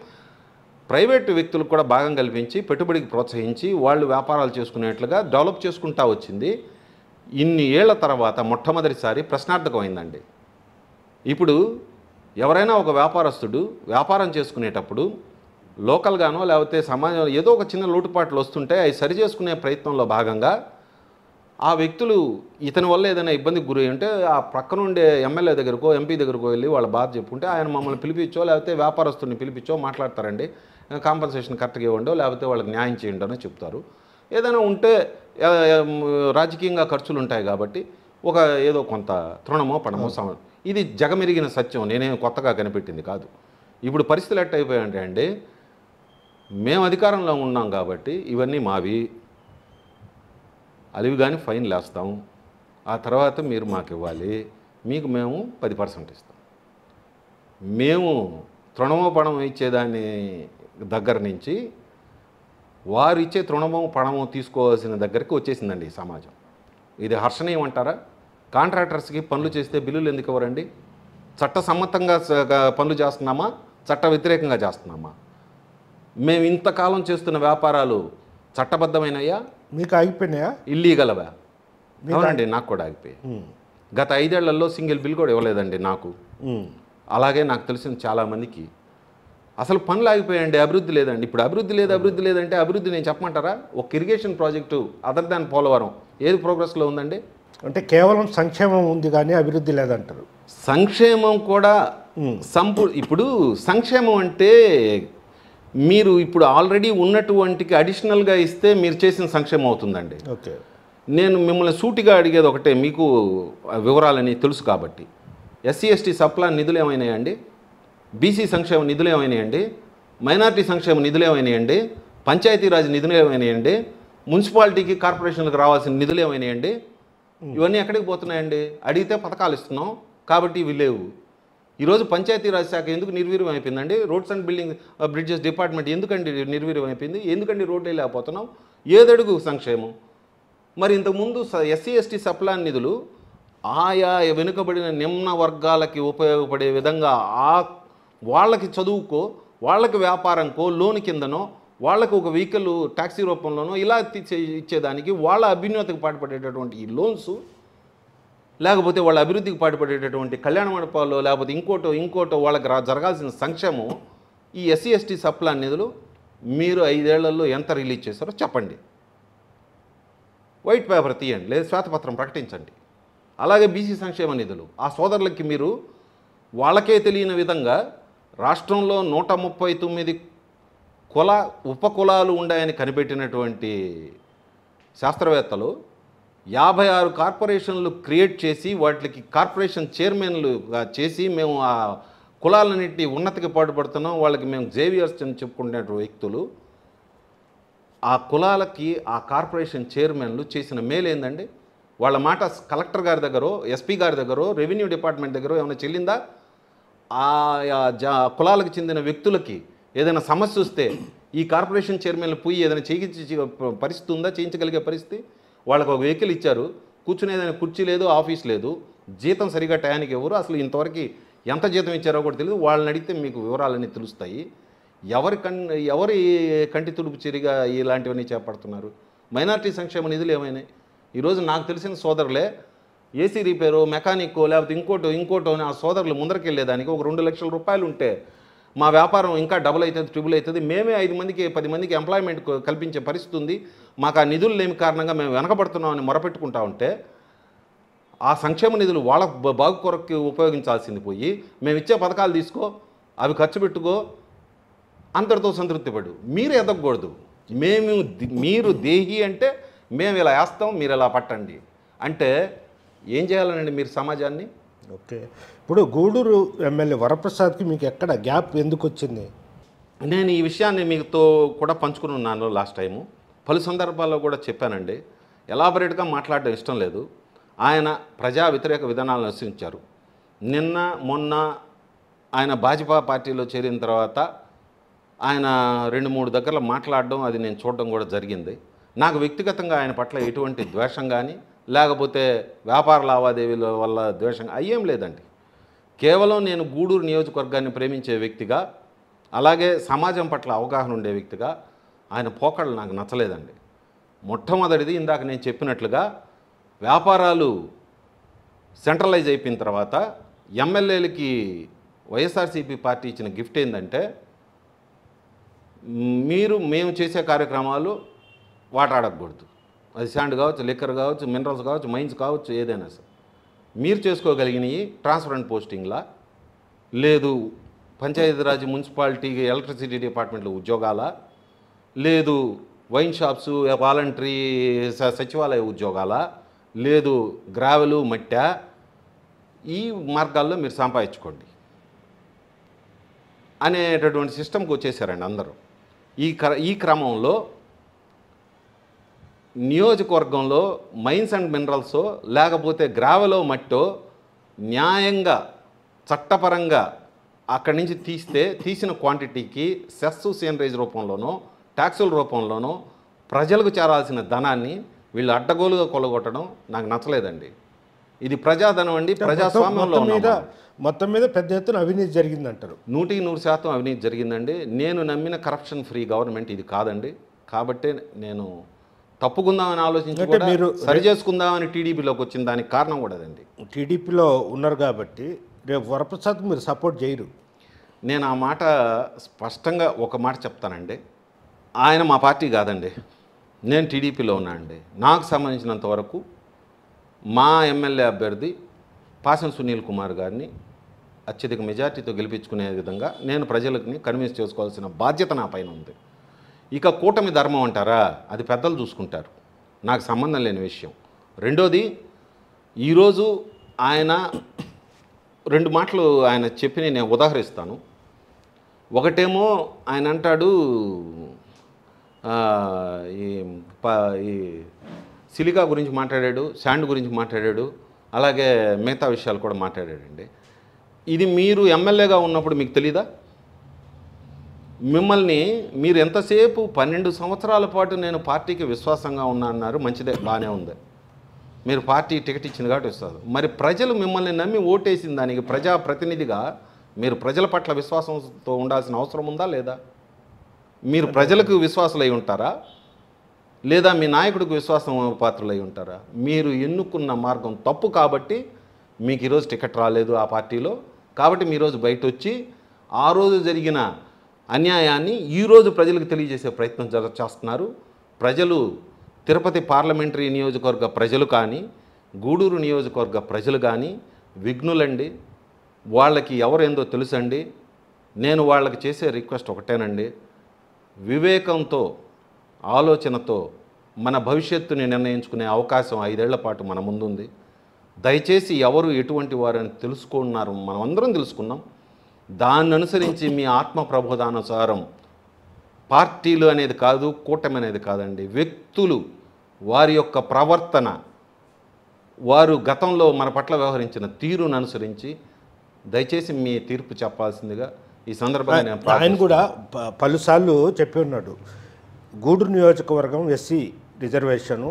private వ్యక్తులకు కూడా భాగం కల్పించి పెట్టుబడికి ప్రోత్సహించి వాళ్ళు వ్యాపారాలు చేసుకునేట్లుగా డెవలప్ చేసుకుంటూ వచ్చింది. ఇన్ని ఏళ్ల తర్వాత మొట్టమొదటిసారి ప్రశ్నార్థకమైందండి. ఇప్పుడు ఎవరైనా ఒక వ్యాపారస్తుడు వ్యాపారం చేసుకునేటప్పుడు లోకల్గానో లేకపోతే సమాజంలో ఏదో ఒక చిన్న లోటుపాట్లు వస్తుంటే అవి సరి చేసుకునే ప్రయత్నంలో భాగంగా ఆ వ్యక్తులు ఇతని వల్ల ఏదైనా ఇబ్బందికి గురి ఉంటే ఆ పక్కనుండే ఎమ్మెల్యే దగ్గరకో, ఎంపీ దగ్గరకో వెళ్ళి వాళ్ళ బాధ చెప్పుకుంటే ఆయన మమ్మల్ని పిలిపించో లేకపోతే వ్యాపారస్తుని పిలిపించో మాట్లాడతారండి. కాంపన్సేషన్ కరెక్ట్గా ఇవ్వండో లేకపోతే వాళ్ళకి న్యాయం చేయండి అని చెప్తారు. ఏదైనా ఉంటే రాజకీయంగా ఖర్చులు ఉంటాయి కాబట్టి ఏదో కొంత తృణమో పణమో ఇది జగమెరిగిన సత్యం, నేనేం కొత్తగా కనిపెట్టింది కాదు. ఇప్పుడు పరిస్థితులు ఎట్టయిపోయాయంటే అండి, మేము అధికారంలో ఉన్నాం కాబట్టి ఇవన్నీ మావి, అలివి కానీ ఫైన్లు వేస్తాం, ఆ తర్వాత మీరు మాకు ఇవ్వాలి, మీకు మేము 10% ఇస్తాం. మేము తృణమో పణమో ఇచ్చేదాన్ని దగ్గర నుంచి వారు ఇచ్చే తృణమో పణమో తీసుకోవాల్సిన దగ్గరికి వచ్చేసిందండి ఈ సమాజం. ఇది హర్షణీయం అంటారా? కాంట్రాక్టర్స్కి పనులు చేస్తే బిల్లులు ఎందుకు ఇవ్వరండి? చట్టసమ్మతంగా పనులు చేస్తున్నామా, చట్ట వ్యతిరేకంగా చేస్తున్నామా? మేము ఇంతకాలం చేస్తున్న వ్యాపారాలు చట్టబద్ధమైనయా, మీకు ఆగిపోయినాయా, ఇల్లీగలవా? అవునండి, నాకు కూడా ఆగిపోయాయి. గత 5 ఏళ్లలో సింగిల్ బిల్ కూడా ఇవ్వలేదండి నాకు. అలాగే నాకు తెలిసిన చాలామందికి అసలు పనులు ఆగిపోయాయండి, అభివృద్ధి లేదండి. ఇప్పుడు అభివృద్ధి లేదంటే అభివృద్ధి నేను చెప్పమంటారా? ఒక irrigation project other than Polavaram ఏది ప్రోగ్రెస్లో ఉందండి? అంటే కేవలం సంక్షేమం ఉంది కానీ అభివృద్ధి లేదంటారు. సంక్షేమం కూడా ఇప్పుడు సంక్షేమం అంటే మీరు ఇప్పుడు ఆల్రెడీ ఉన్నటువంటికి అడిషనల్గా ఇస్తే మీరు చేసిన సంక్షేమం అవుతుందండి. ఓకే. నేను మిమ్మల్ని సూటిగా అడిగేది ఒకటే, మీకు వివరాలని తెలుసు కాబట్టి, ఎస్సీ ఎస్టీ సప్లా నిధులు ఏమైనాయండి? బీసీ సంక్షేమ నిధులు ఏమైనాయండి? మైనారిటీ సంక్షేమ నిధులు ఏమైనాయండి? పంచాయతీరాజ్ నిధులు ఏమైనాయండి? మున్సిపాలిటీకి కార్పొరేషన్లకు రావాల్సిన నిధులు ఏమైనాయండి? ఇవన్నీ ఎక్కడికి పోతున్నాయండి? అడిగితే పథకాలు ఇస్తున్నాం కాబట్టి ఇవి లేవు. ఈరోజు పంచాయతీరాజ్ శాఖ ఎందుకు నిర్వీర్యం అయిపోయిందండి? రోడ్స్ అండ్ బ్రిడ్జెస్ డిపార్ట్మెంట్ ఎందుకండి నిర్వీర్యం అయిపోయింది? ఎందుకండి రోడ్లు లేకపోతున్నాం? ఏదడుగు సంక్షేమం? మరి ఇంతకుముందు ఎస్సీ ఎస్టీ సప్లా నిధులు ఆయా వెనుకబడిన నిమ్న వర్గాలకి ఉపయోగపడే విధంగా వాళ్ళకి చదువుకో, వాళ్ళకి వ్యాపారంకో, లోన్ కిందనో, వాళ్ళకు ఒక వెహికల్ ట్యాక్సీ రూపంలోనో ఇలా ఇచ్చేదానికి, వాళ్ళ అభ్యున్నతికి పాటుపడేటటువంటి ఈ లోన్స్, లేకపోతే వాళ్ళ అభివృద్ధికి పాటుపడేటటువంటి కళ్యాణ మండపాల్లో, లేకపోతే ఇంకోటో వాళ్ళకి జరగాల్సిన సంక్షేమం, ఈ ఎస్సీ ఎస్టీ సప్లా నిధులు మీరు 5 ఏళ్లలో ఎంత రిలీజ్ చేశారో చెప్పండి. వైట్ పేపర్ తీయండి, లేదా శ్వేతపత్రం ప్రకటించండి. అలాగే బీసీ సంక్షేమ నిధులు ఆ సోదరులకి మీరు వాళ్ళకే తెలియని విధంగా రాష్ట్రంలో 139 ఉపకులాలు ఉన్నాయని కనిపెట్టినటువంటి శాస్త్రవేత్తలు 56 కార్పొరేషన్లు క్రియేట్ చేసి వాటికి కార్పొరేషన్ చైర్మన్లుగా చేసి మేము ఆ కులాలన్నింటి ఉన్నతికి పాటుపడుతున్నాం, వాళ్ళకి మేము జేవియర్స్ అని చెప్పుకునే వ్యక్తులు, ఆ కులాలకి ఆ కార్పొరేషన్ చైర్మన్లు చేసిన మేలు ఏందండి? వాళ్ళ మాట కలెక్టర్ గారి దగ్గరో, ఎస్పీ గారి దగ్గరో, రెవెన్యూ డిపార్ట్మెంట్ దగ్గర ఏమైనా చెల్లిందా? కులాలకు చెందిన వ్యక్తులకి ఏదైనా సమస్య వస్తే ఈ కార్పొరేషన్ చైర్మన్లు పోయి ఏదైనా చేయించే పరిస్థితి ఉందా? చేయించగలిగే పరిస్థితి? వాళ్ళకు ఒక వెహికల్ ఇచ్చారు, కూర్చునేదైనా కుర్చీ లేదు, ఆఫీస్ లేదు, జీతం సరిగా టయానికి ఎవరు, అసలు ఇంతవరకు ఎంత జీతం ఇచ్చారో కూడా తెలియదు. వాళ్ళని అడిగితే మీకు వివరాలన్నీ తెలుస్తాయి. ఎవరి కంటి తుడుపు చెరిగా ఇలాంటివన్నీ చేపడుతున్నారు? మైనారిటీ సంక్షేమ నిధులు ఏమైనాయి? ఈరోజు నాకు తెలిసిన సోదరులే ఏసీ రిపేరో, మెకానిక్కో, లేకపోతే ఇంకోటో ఆ సోదరులు ముందరకెళ్ళేదానికి ఒక 2 లక్షల రూపాయలు ఉంటే మా వ్యాపారం ఇంకా డబుల్ అవుతుంది, ట్రిబుల్ అవుతుంది, మేమే 5 మందికి 10 మందికి ఎంప్లాయ్మెంట్ కల్పించే పరిస్థితి ఉంది, మాకు ఆ నిధులు లేని కారణంగా మేము వెనకబడుతున్నామని మొరపెట్టుకుంటా ఉంటే, ఆ సంక్షేమ నిధులు వాళ్ళ బాగు కొరకు ఉపయోగించాల్సింది పోయి, మేము ఇచ్చే పథకాలు తీసుకో, అవి ఖర్చు పెట్టుకో, అంతటితో సంతృప్తి పడు. మీరు ఎదగకూడదు. మీరు దేహి అంటే మేము ఇలా వేస్తాం, మీరు ఇలా పట్టండి అంటే ఏం చేయాలనండి మీరు సమాజాన్ని? ఓకే, ఇప్పుడు గూడూరు ఎమ్మెల్యే వరప్రసాద్కి మీకు ఎక్కడ గ్యాప్ ఎందుకు వచ్చింది? నేను ఈ విషయాన్ని మీతో కూడా పంచుకుని ఉన్నాను లాస్ట్ టైము. పలు సందర్భాల్లో కూడా చెప్పానండి. ఎలాబరేట్గా మాట్లాడడం ఇష్టం లేదు. ఆయన ప్రజా వ్యతిరేక విధానాలను అనుసరించారు. నిన్న మొన్న ఆయన భాజపా పార్టీలో చేరిన తర్వాత ఆయన 2-3 దగ్గరలో మాట్లాడడం అది నేను చూడడం కూడా జరిగింది. నాకు వ్యక్తిగతంగా ఆయన పట్ల ఎటువంటి ద్వేషం కానీ, లేకపోతే వ్యాపార లావాదేవీల వల్ల ద్వేషం అయ్యేం లేదండి. కేవలం నేను గూడూరు నియోజకవర్గాన్ని ప్రేమించే వ్యక్తిగా, అలాగే సమాజం పట్ల అవగాహన ఉండే వ్యక్తిగా ఆయన పోకడలు నాకు నచ్చలేదండి. మొట్టమొదటిది ఇందాక నేను చెప్పినట్లుగా వ్యాపారాలు సెంట్రలైజ్ అయిపోయిన తర్వాత ఎమ్మెల్యేలకి వైఎస్ఆర్సీపీ పార్టీ ఇచ్చిన గిఫ్ట్ ఏంటంటే, మేము చేసే కార్యక్రమాలు వాటాడకూడదు. అది శాండ్ కావచ్చు, లిక్కర్ కావచ్చు, మినరల్స్ కావచ్చు, మైన్స్ కావచ్చు, ఏదైనా సరే మీరు చేసుకోగలిగినవి ట్రాన్స్పరెంట్ పోస్టింగ్లా, లేదు పంచాయతీరాజ్, మున్సిపాలిటీ, ఎలక్ట్రిసిటీ డిపార్ట్మెంట్లో ఉద్యోగాల, లేదు వైన్ షాప్స్, వాలంటరీ సచివాలయ ఉద్యోగాల, లేదు గ్రావెలు, మట్టె, ఈ మార్గాల్లో మీరు సంపాదించుకోండి అనేటటువంటి సిస్టమ్కి వచ్చేసారండి అందరూ. ఈ క్రమంలో నియోజకవర్గంలో మైన్స్ అండ్ మినరల్సో, లేకపోతే గ్రావెలో, మట్టో న్యాయంగా చట్టపరంగా అక్కడి నుంచి తీసిన క్వాంటిటీకి సెస్ సీనరేజ్ రూపంలోనో, ట్యాక్సుల రూపంలోనో ప్రజలకు చేరాల్సిన ధనాన్ని వీళ్ళు అడ్డగోలుగా కొలగొట్టడం నాకు నచ్చలేదండి. ఇది ప్రజాధనం అండి, ప్రజాస్వామ్యంలో మొత్తం మీద పెద్ద ఎత్తున అవినీతి జరిగిందంటారు. 100% అవినీతి జరిగిందండి. నేను నమ్మిన కరప్షన్ ఫ్రీ గవర్నమెంట్ ఇది కాదండి. కాబట్టి నేను తప్పుకుందామని ఆలోచించి కూడా మీరు సరి చేసుకుందామని టీడీపీలోకి వచ్చిన దానికి కారణం కూడా అదండి. టీడీపీలో ఉన్నారు కాబట్టి రేపు వరప్రసాద్కి మీరు సపోర్ట్ చేయరు. నేను ఆ మాట స్పష్టంగా ఒక మాట చెప్తానండి. ఆయన మా పార్టీ కాదండి, నేను టీడీపీలో ఉన్నానండి. నాకు సంబంధించినంత వరకు మా ఎమ్మెల్యే అభ్యర్థి పాసం సునీల్ కుమార్ గారిని అత్యధిక మెజార్టీతో గెలిపించుకునే విధంగా నేను ప్రజలని కన్విన్స్ చేసుకోవాల్సిన బాధ్యత నా పైన ఉంది. ఇక కూటమి ధర్మం అంటారా, అది పెద్దలు చూసుకుంటారు. నాకు సంబంధం లేని విషయం. రెండోది, ఈరోజు ఆయన 2 మాటలు ఆయన చెప్పి నేను ఉదాహరిస్తాను. ఒకటేమో ఆయన అంటాడు, ఈ సిలికా గురించి మాట్లాడాడు, శాండ్ గురించి మాట్లాడాడు, అలాగే మిగతా విషయాలు కూడా మాట్లాడాడండి. ఇది మీరు ఎమ్మెల్యేగా ఉన్నప్పుడు మీకు తెలీదా? మీరు ఎంతసేపు 12 సంవత్సరాల పాటు నేను పార్టీకి విశ్వాసంగా ఉన్నా అన్నారు. మంచిదే, బాగానే ఉంది. మీరు పార్టీ టికెట్ ఇచ్చింది కాబట్టి వస్తారు. మరి ప్రజలు మిమ్మల్ని నమ్మి ఓటేసిన దానికి ప్రజాప్రతినిధిగా మీరు ప్రజల పట్ల విశ్వాసంతో ఉండాల్సిన అవసరం ఉందా లేదా? మీరు ప్రజలకు విశ్వాసులై ఉంటారా, లేదా మీ నాయకుడికి విశ్వాసం పాత్రులై ఉంటారా? మీరు ఎన్నుకున్న మార్గం తప్పు కాబట్టి మీకు ఈరోజు టికెట్ రాలేదు ఆ పార్టీలో. కాబట్టి మీ ఈరోజు బయట వచ్చి ఆ రోజు జరిగిన అన్యాయాన్ని ఈరోజు ప్రజలకు తెలియజేసే ప్రయత్నం చేస్తున్నారు. ప్రజలు తిరుపతి పార్లమెంటరీ నియోజకవర్గ ప్రజలు కానీ, గూడూరు నియోజకవర్గ ప్రజలు కానీ విఘ్నులండి. వాళ్ళకి ఎవరేందో తెలుసండి. నేను వాళ్ళకి చేసే రిక్వెస్ట్ ఒకటేనండి, వివేకంతో, ఆలోచనతో మన భవిష్యత్తుని నిర్ణయించుకునే అవకాశం 5 ఏళ్ల పాటు మన ముందుంది. దయచేసి ఎవరు ఎటువంటి వారని తెలుసుకున్నారు, మనం అందరం తెలుసుకున్నాం. దాన్ని అనుసరించి మీ ఆత్మ ప్రబోధానుసారం పార్టీలు అనేది కాదు, కూటమి అనేది కాదండి, వ్యక్తులు వారి యొక్క ప్రవర్తన, వారు గతంలో మన పట్ల వ్యవహరించిన తీరును అనుసరించి దయచేసి మీ తీర్పు చెప్పాల్సిందిగా ఈ సందర్భంగా ఆయన కూడా పలుసార్లు చెప్పి ఉన్నాడు. గూడూరు నియోజకవర్గం ఎస్సీ రిజర్వేషను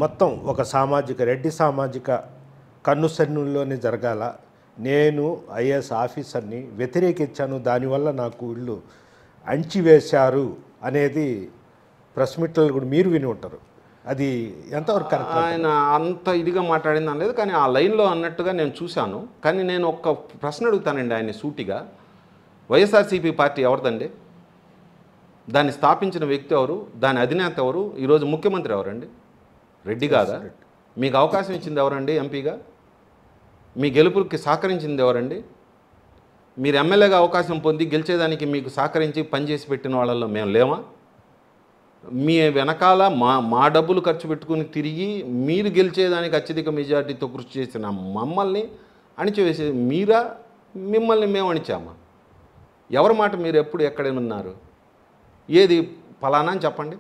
మొత్తం ఒక రెడ్డి సామాజిక కన్నుసన్నుల్లోనే జరగాల. నేను ఐఏఎస్ ఆఫీసర్ని వ్యతిరేకించాను, దానివల్ల నాకు ఇల్లు అణిచివేశారు అనేది ప్రెస్ మీట్లో కూడా మీరు విని ఉంటారు. అది ఎంతవరకు కరెక్ట్? ఆయన అంత ఇదిగా మాట్లాడింది అనలేదు, కానీ ఆ లైన్లో అన్నట్టుగా నేను చూశాను. కానీ నేను ఒక్క ప్రశ్న అడుగుతానండి ఆయన్ని సూటిగా. వైఎస్ఆర్సీపీ పార్టీ ఎవరిదండి? దాన్ని స్థాపించిన వ్యక్తి ఎవరు? దాని అధినేత ఎవరు? ఈరోజు ముఖ్యమంత్రి ఎవరండి? రెడ్డి కాదా? మీకు అవకాశం ఇచ్చింది ఎవరండి ఎంపీగా? మీ గెలుపుకి సహకరించింది ఎవరండి? మీరు ఎమ్మెల్యేగా అవకాశం పొంది గెలిచేదానికి మీకు సహకరించి పనిచేసి పెట్టిన వాళ్ళల్లో మేము లేమా? మీ వెనకాల మా డబ్బులు ఖర్చు పెట్టుకుని తిరిగి మీరు గెలిచేదానికి అత్యధిక మెజార్టీతో కృషి చేసిన మమ్మల్ని అణిచివేసే మీరా? మిమ్మల్ని మేము అణిచామా? ఎవరి మాట మీరు ఎప్పుడు ఎక్కడేమన్నారు? ఏది ఫలానా అని చెప్పండి.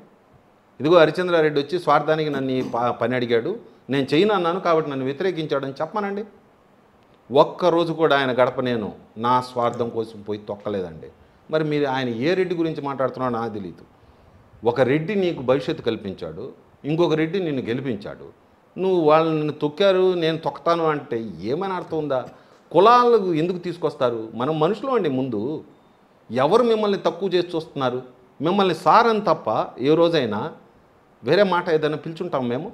ఇదిగో హరిచంద్రారెడ్డి వచ్చి స్వార్థానికి నన్ను పని అడిగాడు, నేను చేయను అన్నాను కాబట్టి నన్ను వ్యతిరేకించాడని చెప్పమానండి. ఒక్కరోజు కూడా ఆయన గడప నేను నా స్వార్థం కోసం పోయి తొక్కలేదండి. మరి మీరు ఆయన ఏ రెడ్డి గురించి మాట్లాడుతున్నాడో నాకు తెలియదు. ఒక రెడ్డి నీకు భవిష్యత్తు కల్పించాడు, ఇంకొక రెడ్డి నిన్ను గెలిపించాడు. నువ్వు వాళ్ళని నిన్ను తొక్కారు, నేను తొక్కుతాను అంటే ఏమైనా అర్థం ఉందా? కులాలకు ఎందుకు తీసుకొస్తారు? మనం మనుషులు అండి. ముందు ఎవరు మిమ్మల్ని తక్కువ చేసి చూస్తున్నారు? మిమ్మల్ని సార్ అని తప్ప ఏ రోజైనా వేరే మాట ఏదైనా పిలుచుంటాం? మేము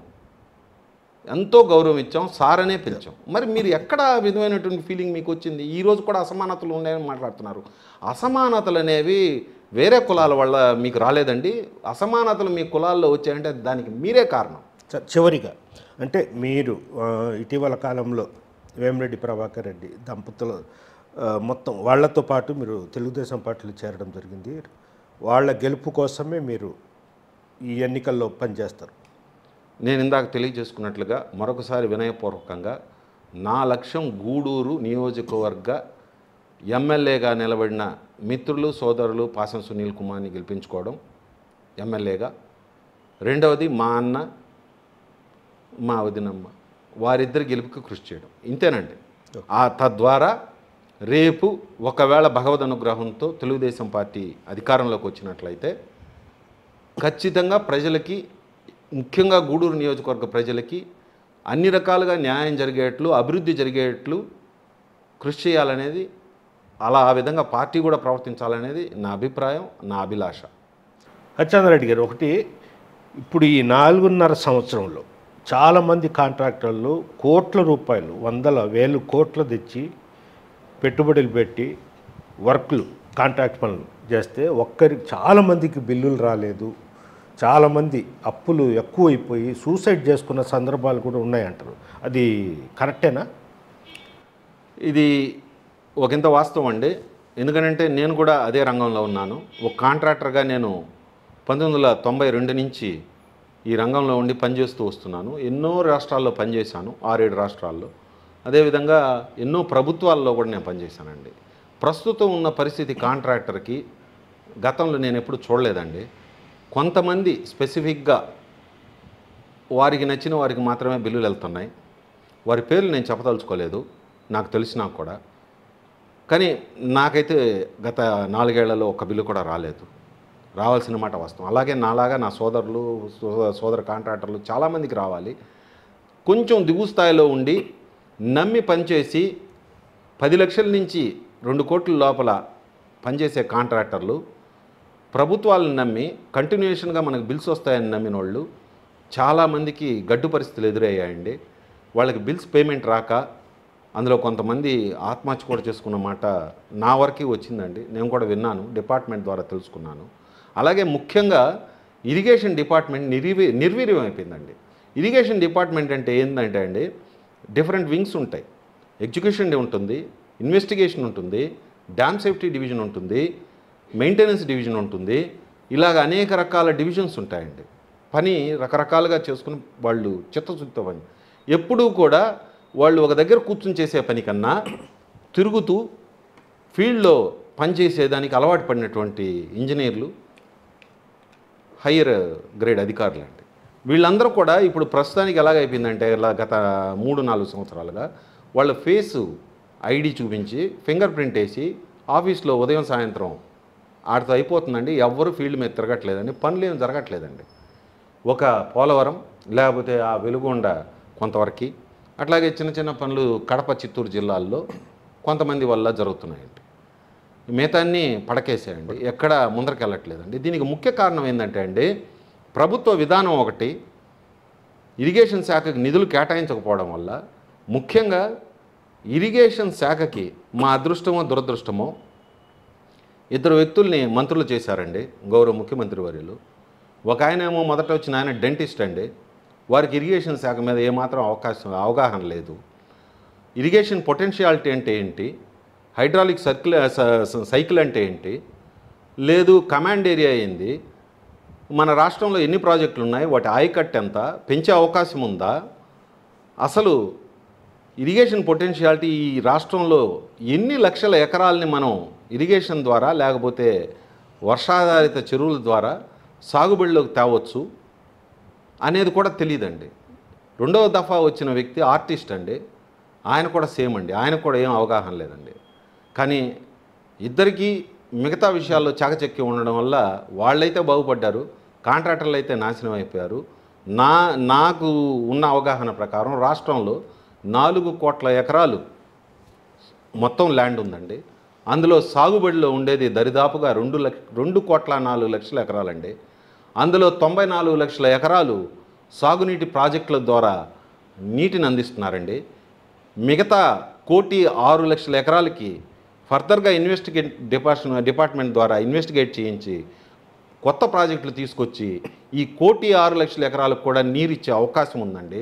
ఎంతో గౌరవం ఇచ్చాం, సార్ అనే పిలిచాం. మరి మీరు ఎక్కడ విధమైనటువంటి ఫీలింగ్ మీకు వచ్చింది? ఈరోజు కూడా అసమానతలు ఉన్నాయని మాట్లాడుతున్నారు. అసమానతలు అనేవి వేరే కులాల వల్ల మీకు రాలేదండి. అసమానతలు మీ కులాల్లో వచ్చాయంటే దానికి మీరే కారణం. చివరిగా అంటే మీరు ఇటీవల కాలంలో వేమిరెడ్డి ప్రభాకర్ రెడ్డి దంపతులు మొత్తం వాళ్లతో పాటు మీరు తెలుగుదేశం పార్టీలో చేరడం జరిగింది. వాళ్ళ గెలుపు కోసమే మీరు ఈ ఎన్నికల్లో పనిచేస్తారు. నేను ఇందాక తెలియజేసుకున్నట్లుగా మరొకసారి వినయపూర్వకంగా నా లక్ష్యం గూడూరు నియోజకవర్గ ఎమ్మెల్యేగా నిలబడిన మిత్రులు, సోదరులు పాసం సునీల్ కుమార్ని గెలిపించుకోవడం ఎమ్మెల్యేగా. రెండవది మా అన్న, మా వదినమ్మ, వారిద్దరి గెలుపుకి కృషి చేయడం. ఇంతేనండి. తద్వారా రేపు ఒకవేళ భగవద్ అనుగ్రహంతో తెలుగుదేశం పార్టీ అధికారంలోకి వచ్చినట్లయితే ఖచ్చితంగా ప్రజలకి, ముఖ్యంగా గూడూరు నియోజకవర్గ ప్రజలకి అన్ని రకాలుగా న్యాయం జరిగేట్లు, అభివృద్ధి జరిగేట్లు కృషి చేయాలనేది, ఆ విధంగా పార్టీ కూడా ప్రవర్తించాలనేది నా అభిప్రాయం, నా అభిలాష. హరిచంద్రారెడ్డి గారు, ఒకటి ఇప్పుడు ఈ 4.5 సంవత్సరంలో చాలామంది కాంట్రాక్టర్లు కోట్ల రూపాయలు, వేల కోట్లు తెచ్చి పెట్టుబడులు పెట్టి వర్క్లు, కాంట్రాక్ట్ పనులు చేస్తే చాలామందికి బిల్లులు రాలేదు, చాలామంది అప్పులు ఎక్కువైపోయి సూసైడ్ చేసుకున్న సందర్భాలు కూడా ఉన్నాయంటారు. అది కరెక్టేనా? ఇది ఒకంత వాస్తవం అండి. ఎందుకంటే నేను కూడా అదే రంగంలో ఉన్నాను. ఒక కాంట్రాక్టర్గా నేను 1992 నుంచి ఈ రంగంలో ఉండి పనిచేస్తూ వస్తున్నాను. ఎన్నో రాష్ట్రాల్లో పనిచేశాను, 6-7 రాష్ట్రాల్లో. అదేవిధంగా ఎన్నో ప్రభుత్వాల్లో కూడా నేను పనిచేశానండి. ప్రస్తుతం ఉన్న పరిస్థితి కాంట్రాక్టర్కి గతంలో నేను ఎప్పుడు చూడలేదండి. కొంతమంది స్పెసిఫిక్గా వారికి నచ్చిన వారికి మాత్రమే బిల్లులు వెళ్తున్నాయి. వారి పేర్లు నేను చెప్పదలుచుకోలేదు, నాకు తెలిసినా కూడా. కానీ నాకైతే గత 4 ఏళ్లలో ఒక బిల్లు కూడా రాలేదు. రావాల్సిన మాట వాస్తవం. అలాగే నాలాగా నా సోదరులు, సోదర కాంట్రాక్టర్లు చాలామందికి రావాలి. కొంచెం దిగు స్థాయిలో ఉండి నమ్మి పనిచేసి 10 లక్షల నుంచి 2 కోట్ల లోపల పనిచేసే కాంట్రాక్టర్లు ప్రభుత్వాలను నమ్మి కంటిన్యూషన్గా మనకు బిల్స్ వస్తాయని నమ్మిన వాళ్ళు చాలామందికి గడ్డు పరిస్థితులు ఎదురయ్యాయండి. వాళ్ళకి బిల్స్ పేమెంట్ రాక అందులో కొంతమంది ఆత్మహత్య కూడా చేసుకున్న మాట నా వరకు వచ్చిందండి. నేను కూడా విన్నాను, డిపార్ట్మెంట్ ద్వారా తెలుసుకున్నాను. అలాగే ముఖ్యంగా ఇరిగేషన్ డిపార్ట్మెంట్ నిర్వీర్యం అయిపోయిందండి. ఇరిగేషన్ డిపార్ట్మెంట్ అంటే ఏంటంటే అండి, డిఫరెంట్ వింగ్స్ ఉంటాయి. ఎగ్జిక్యూషన్ ఉంటుంది, ఇన్వెస్టిగేషన్ ఉంటుంది, డ్యామ్ సేఫ్టీ డివిజన్ ఉంటుంది, మెయింటెనెన్స్ డివిజన్ ఉంటుంది. ఇలాగ అనేక రకాల డివిజన్స్ ఉంటాయండి. పని రకరకాలుగా చేసుకుని వాళ్ళు చిత్తశుద్ధితో పని. ఎప్పుడూ కూడా వాళ్ళు ఒక దగ్గర కూర్చుని చేసే పని కన్నా తిరుగుతూ ఫీల్డ్లో పనిచేసేదానికి అలవాటు పడినటువంటి ఇంజనీర్లు, హయ్యర్ గ్రేడ్ అధికారులు అండి. వీళ్ళందరూ కూడా ఇప్పుడు ప్రస్తుతానికి ఎలాగైపోయిందంటే, ఇలా గత 3-4 సంవత్సరాలుగా వాళ్ళ ఫేసు ఐడి చూపించి ఫింగర్ ప్రింట్ వేసి ఆఫీస్లో ఉదయం సాయంత్రం ఆడితో అయిపోతుందండి. ఎవ్వరూ ఫీల్డ్ మీద తిరగట్లేదండి, పనులు ఏమి జరగట్లేదండి. ఒక పోలవరం లేకపోతే ఆ వెలుగొండ కొంతవరకు, అట్లాగే చిన్న చిన్న పనులు కడప, చిత్తూరు జిల్లాల్లో కొంతమంది వల్ల జరుగుతున్నాయండి. మిగతాన్ని పడకేసాయండి, ఎక్కడ ముందరికి వెళ్ళట్లేదండి. దీనికి ముఖ్య కారణం ఏంటంటే అండి, ప్రభుత్వ విధానం ఒకటి, ఇరిగేషన్ శాఖకి నిధులు కేటాయించకపోవడం వల్ల. ముఖ్యంగా ఇరిగేషన్ శాఖకి మా అదృష్టమో దురదృష్టమో 2 వ్యక్తుల్ని మంత్రులు చేశారండి గౌరవ ముఖ్యమంత్రి వర్యులు. ఒక ఆయనేమో మొదట వచ్చిన ఆయన డెంటిస్ట్ అండి. వారికి ఇరిగేషన్ శాఖ మీద ఏమాత్రం అవగాహన లేదు. ఇరిగేషన్ పొటెన్షియాలిటీ అంటే ఏంటి, హైడ్రాలిక్ సైకిల్ అంటే ఏంటి లేదు, కమాండ్ ఏరియా ఏంది, మన రాష్ట్రంలో ఎన్ని ప్రాజెక్టులు ఉన్నాయి, వాటి ఆయకట్టు ఎంత, పెంచే అవకాశం ఉందా, అసలు ఇరిగేషన్ పొటెన్షియాలిటీ ఈ రాష్ట్రంలో ఎన్ని లక్షల ఎకరాలని మనం ఇరిగేషన్ ద్వారా లేకపోతే వర్షాధారిత చెరువుల ద్వారా సాగుబడిలోకి తేవచ్చు అనేది కూడా తెలియదండి. 2వ దఫా వచ్చిన వ్యక్తి ఆర్టిస్ట్ అండి, ఆయన కూడా సేమ్ అండి, ఆయనకు కూడా ఏం అవగాహన లేదండి. కానీ ఇద్దరికీ మిగతా విషయాల్లో చాకచక్యం ఉండడం వల్ల వాళ్ళైతే బాగుపడ్డారు, కాంట్రాక్టర్లు అయితే నాశనం అయిపోయారు. నాకు ఉన్న అవగాహన ప్రకారం రాష్ట్రంలో 4 కోట్ల ఎకరాలు మొత్తం ల్యాండ్ ఉందండి. అందులో సాగుబడిలో ఉండేది దరిదాపుగా 2 కోట్ల 4 లక్షల ఎకరాలండి. అందులో 94 లక్షల ఎకరాలు సాగునీటి ప్రాజెక్టుల ద్వారా నీటిని అందిస్తున్నారండి. మిగతా 1,06 లక్షల ఎకరాలకి ఫర్దర్గా డిపార్ట్మెంట్ ద్వారా ఇన్వెస్టిగేట్ చేయించి కొత్త ప్రాజెక్టులు తీసుకొచ్చి ఈ 1,06 లక్షల ఎకరాలకు కూడా నీరు ఇచ్చే అవకాశం ఉందండి.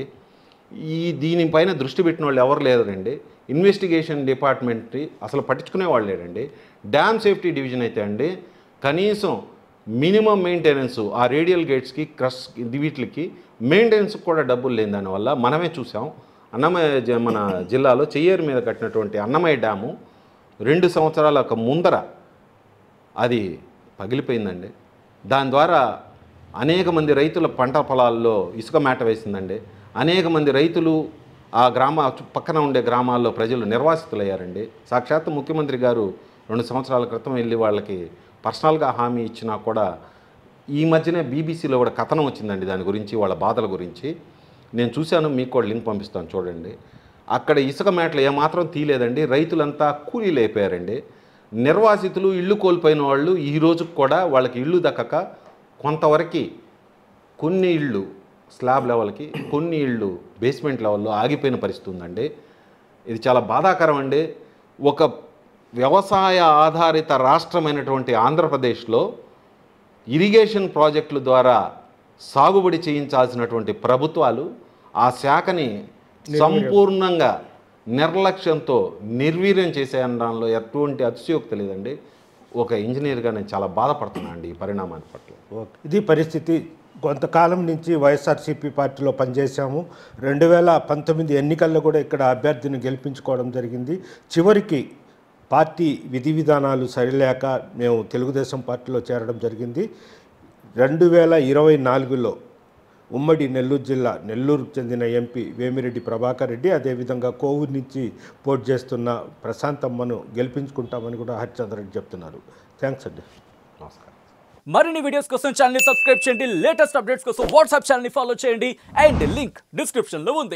దీనిపైన దృష్టి పెట్టిన వాళ్ళు ఎవరు లేరండి. ఇన్వెస్టిగేషన్ డిపార్ట్మెంట్ అసలు పట్టించుకునే వాళ్ళు లేరండి. డ్యామ్ సేఫ్టీ డివిజన్ అయితే అండి కనీసం మినిమం మెయింటెనెన్స్, ఆ రేడియల్ గేట్స్కి క్రష్ వీటికి మెయింటెనెన్స్కి కూడా డబ్బులు లేని దానివల్ల మనమే చూసాం. అన్నమయ్య మన జిల్లాలో చెయ్యేరు మీద కట్టినటువంటి అన్నమయ్య డ్యాము 2 సంవత్సరాల ముందర అది పగిలిపోయిందండి. దాని ద్వారా అనేక మంది రైతుల పంట పొలాల్లో ఇసుక మేట వేసిందండి. అనేక మంది రైతులు ఆ పక్కన ఉండే గ్రామాల్లో ప్రజలు నిర్వాసితులయ్యారండి. సాక్షాత్తు ముఖ్యమంత్రి గారు 2 సంవత్సరాల క్రితం వెళ్ళి వాళ్ళకి పర్సనల్గా హామీ ఇచ్చినా కూడా ఈ మధ్యనే బీబీసీలో కూడా కథనం వచ్చిందండి దాని గురించి, వాళ్ళ బాధల గురించి. నేను చూశాను, మీకు కూడా లింక్ పంపిస్తాను చూడండి. అక్కడ ఇసుక మేటలు ఏమాత్రం తీయలేదండి, రైతులంతా కూలీలు అయిపోయారండి. నిర్వాసితులు, ఇళ్ళు కోల్పోయిన వాళ్ళు ఈ రోజుకు కూడా వాళ్ళకి ఇళ్ళు దక్కక కొంతవరకు కొన్ని ఇళ్ళు స్లాబ్ లెవెల్కి, కొన్ని ఇళ్ళు బేస్మెంట్ లెవెల్లో ఆగిపోయిన పరిస్థితి ఉందండి. ఇది చాలా బాధాకరం అండి. ఒక వ్యవసాయ ఆధారిత రాష్ట్రమైనటువంటి ఆంధ్రప్రదేశ్లో ఇరిగేషన్ ప్రాజెక్టుల ద్వారా సాగుబడి చేయించాల్సినటువంటి ప్రభుత్వాలు ఆ శాఖని సంపూర్ణంగా నిర్లక్ష్యంతో నిర్వీర్యం చేసే అనడంలో ఎటువంటి అతిశయోక్తి లేదండి. ఒక ఇంజనీర్గా నేను చాలా బాధపడుతున్నాను అండి ఈ పరిణామాన్ని పట్ల. ఇది పరిస్థితి. కొంతకాలం నుంచి వైఎస్ఆర్సీపీ పార్టీలో పనిచేశాము. 2019 ఎన్నికల్లో కూడా ఇక్కడ అభ్యర్థిని గెలిపించుకోవడం జరిగింది. చివరికి పార్టీ విధి విధానాలు సరిలేక మేము తెలుగుదేశం పార్టీలో చేరడం జరిగింది. 2024లో ఉమ్మడి నెల్లూరు జిల్లా నెల్లూరుకు చెందిన ఎంపీ వేమిరెడ్డి ప్రభాకర్ రెడ్డి, అదేవిధంగా కోవూరు నుంచి పోటీ చేస్తున్న ప్రశాంతమ్మను గెలిపించుకుంటామని కూడా హరిచంద్ర రెడ్డి చెప్తున్నారు. థ్యాంక్స్ అండి. నమస్కారం. మరిన్ని వీడియోస్ కోసం ఛానల్ ని సబ్స్క్రైబ్ చేయండి. లేటెస్ట్ అప్డేట్స్ కోసం వాట్సాప్ ఛానల్ ని ఫాలో చేయండి. అండ్ లింక్ డిస్క్రిప్షన్ లో ఉంది.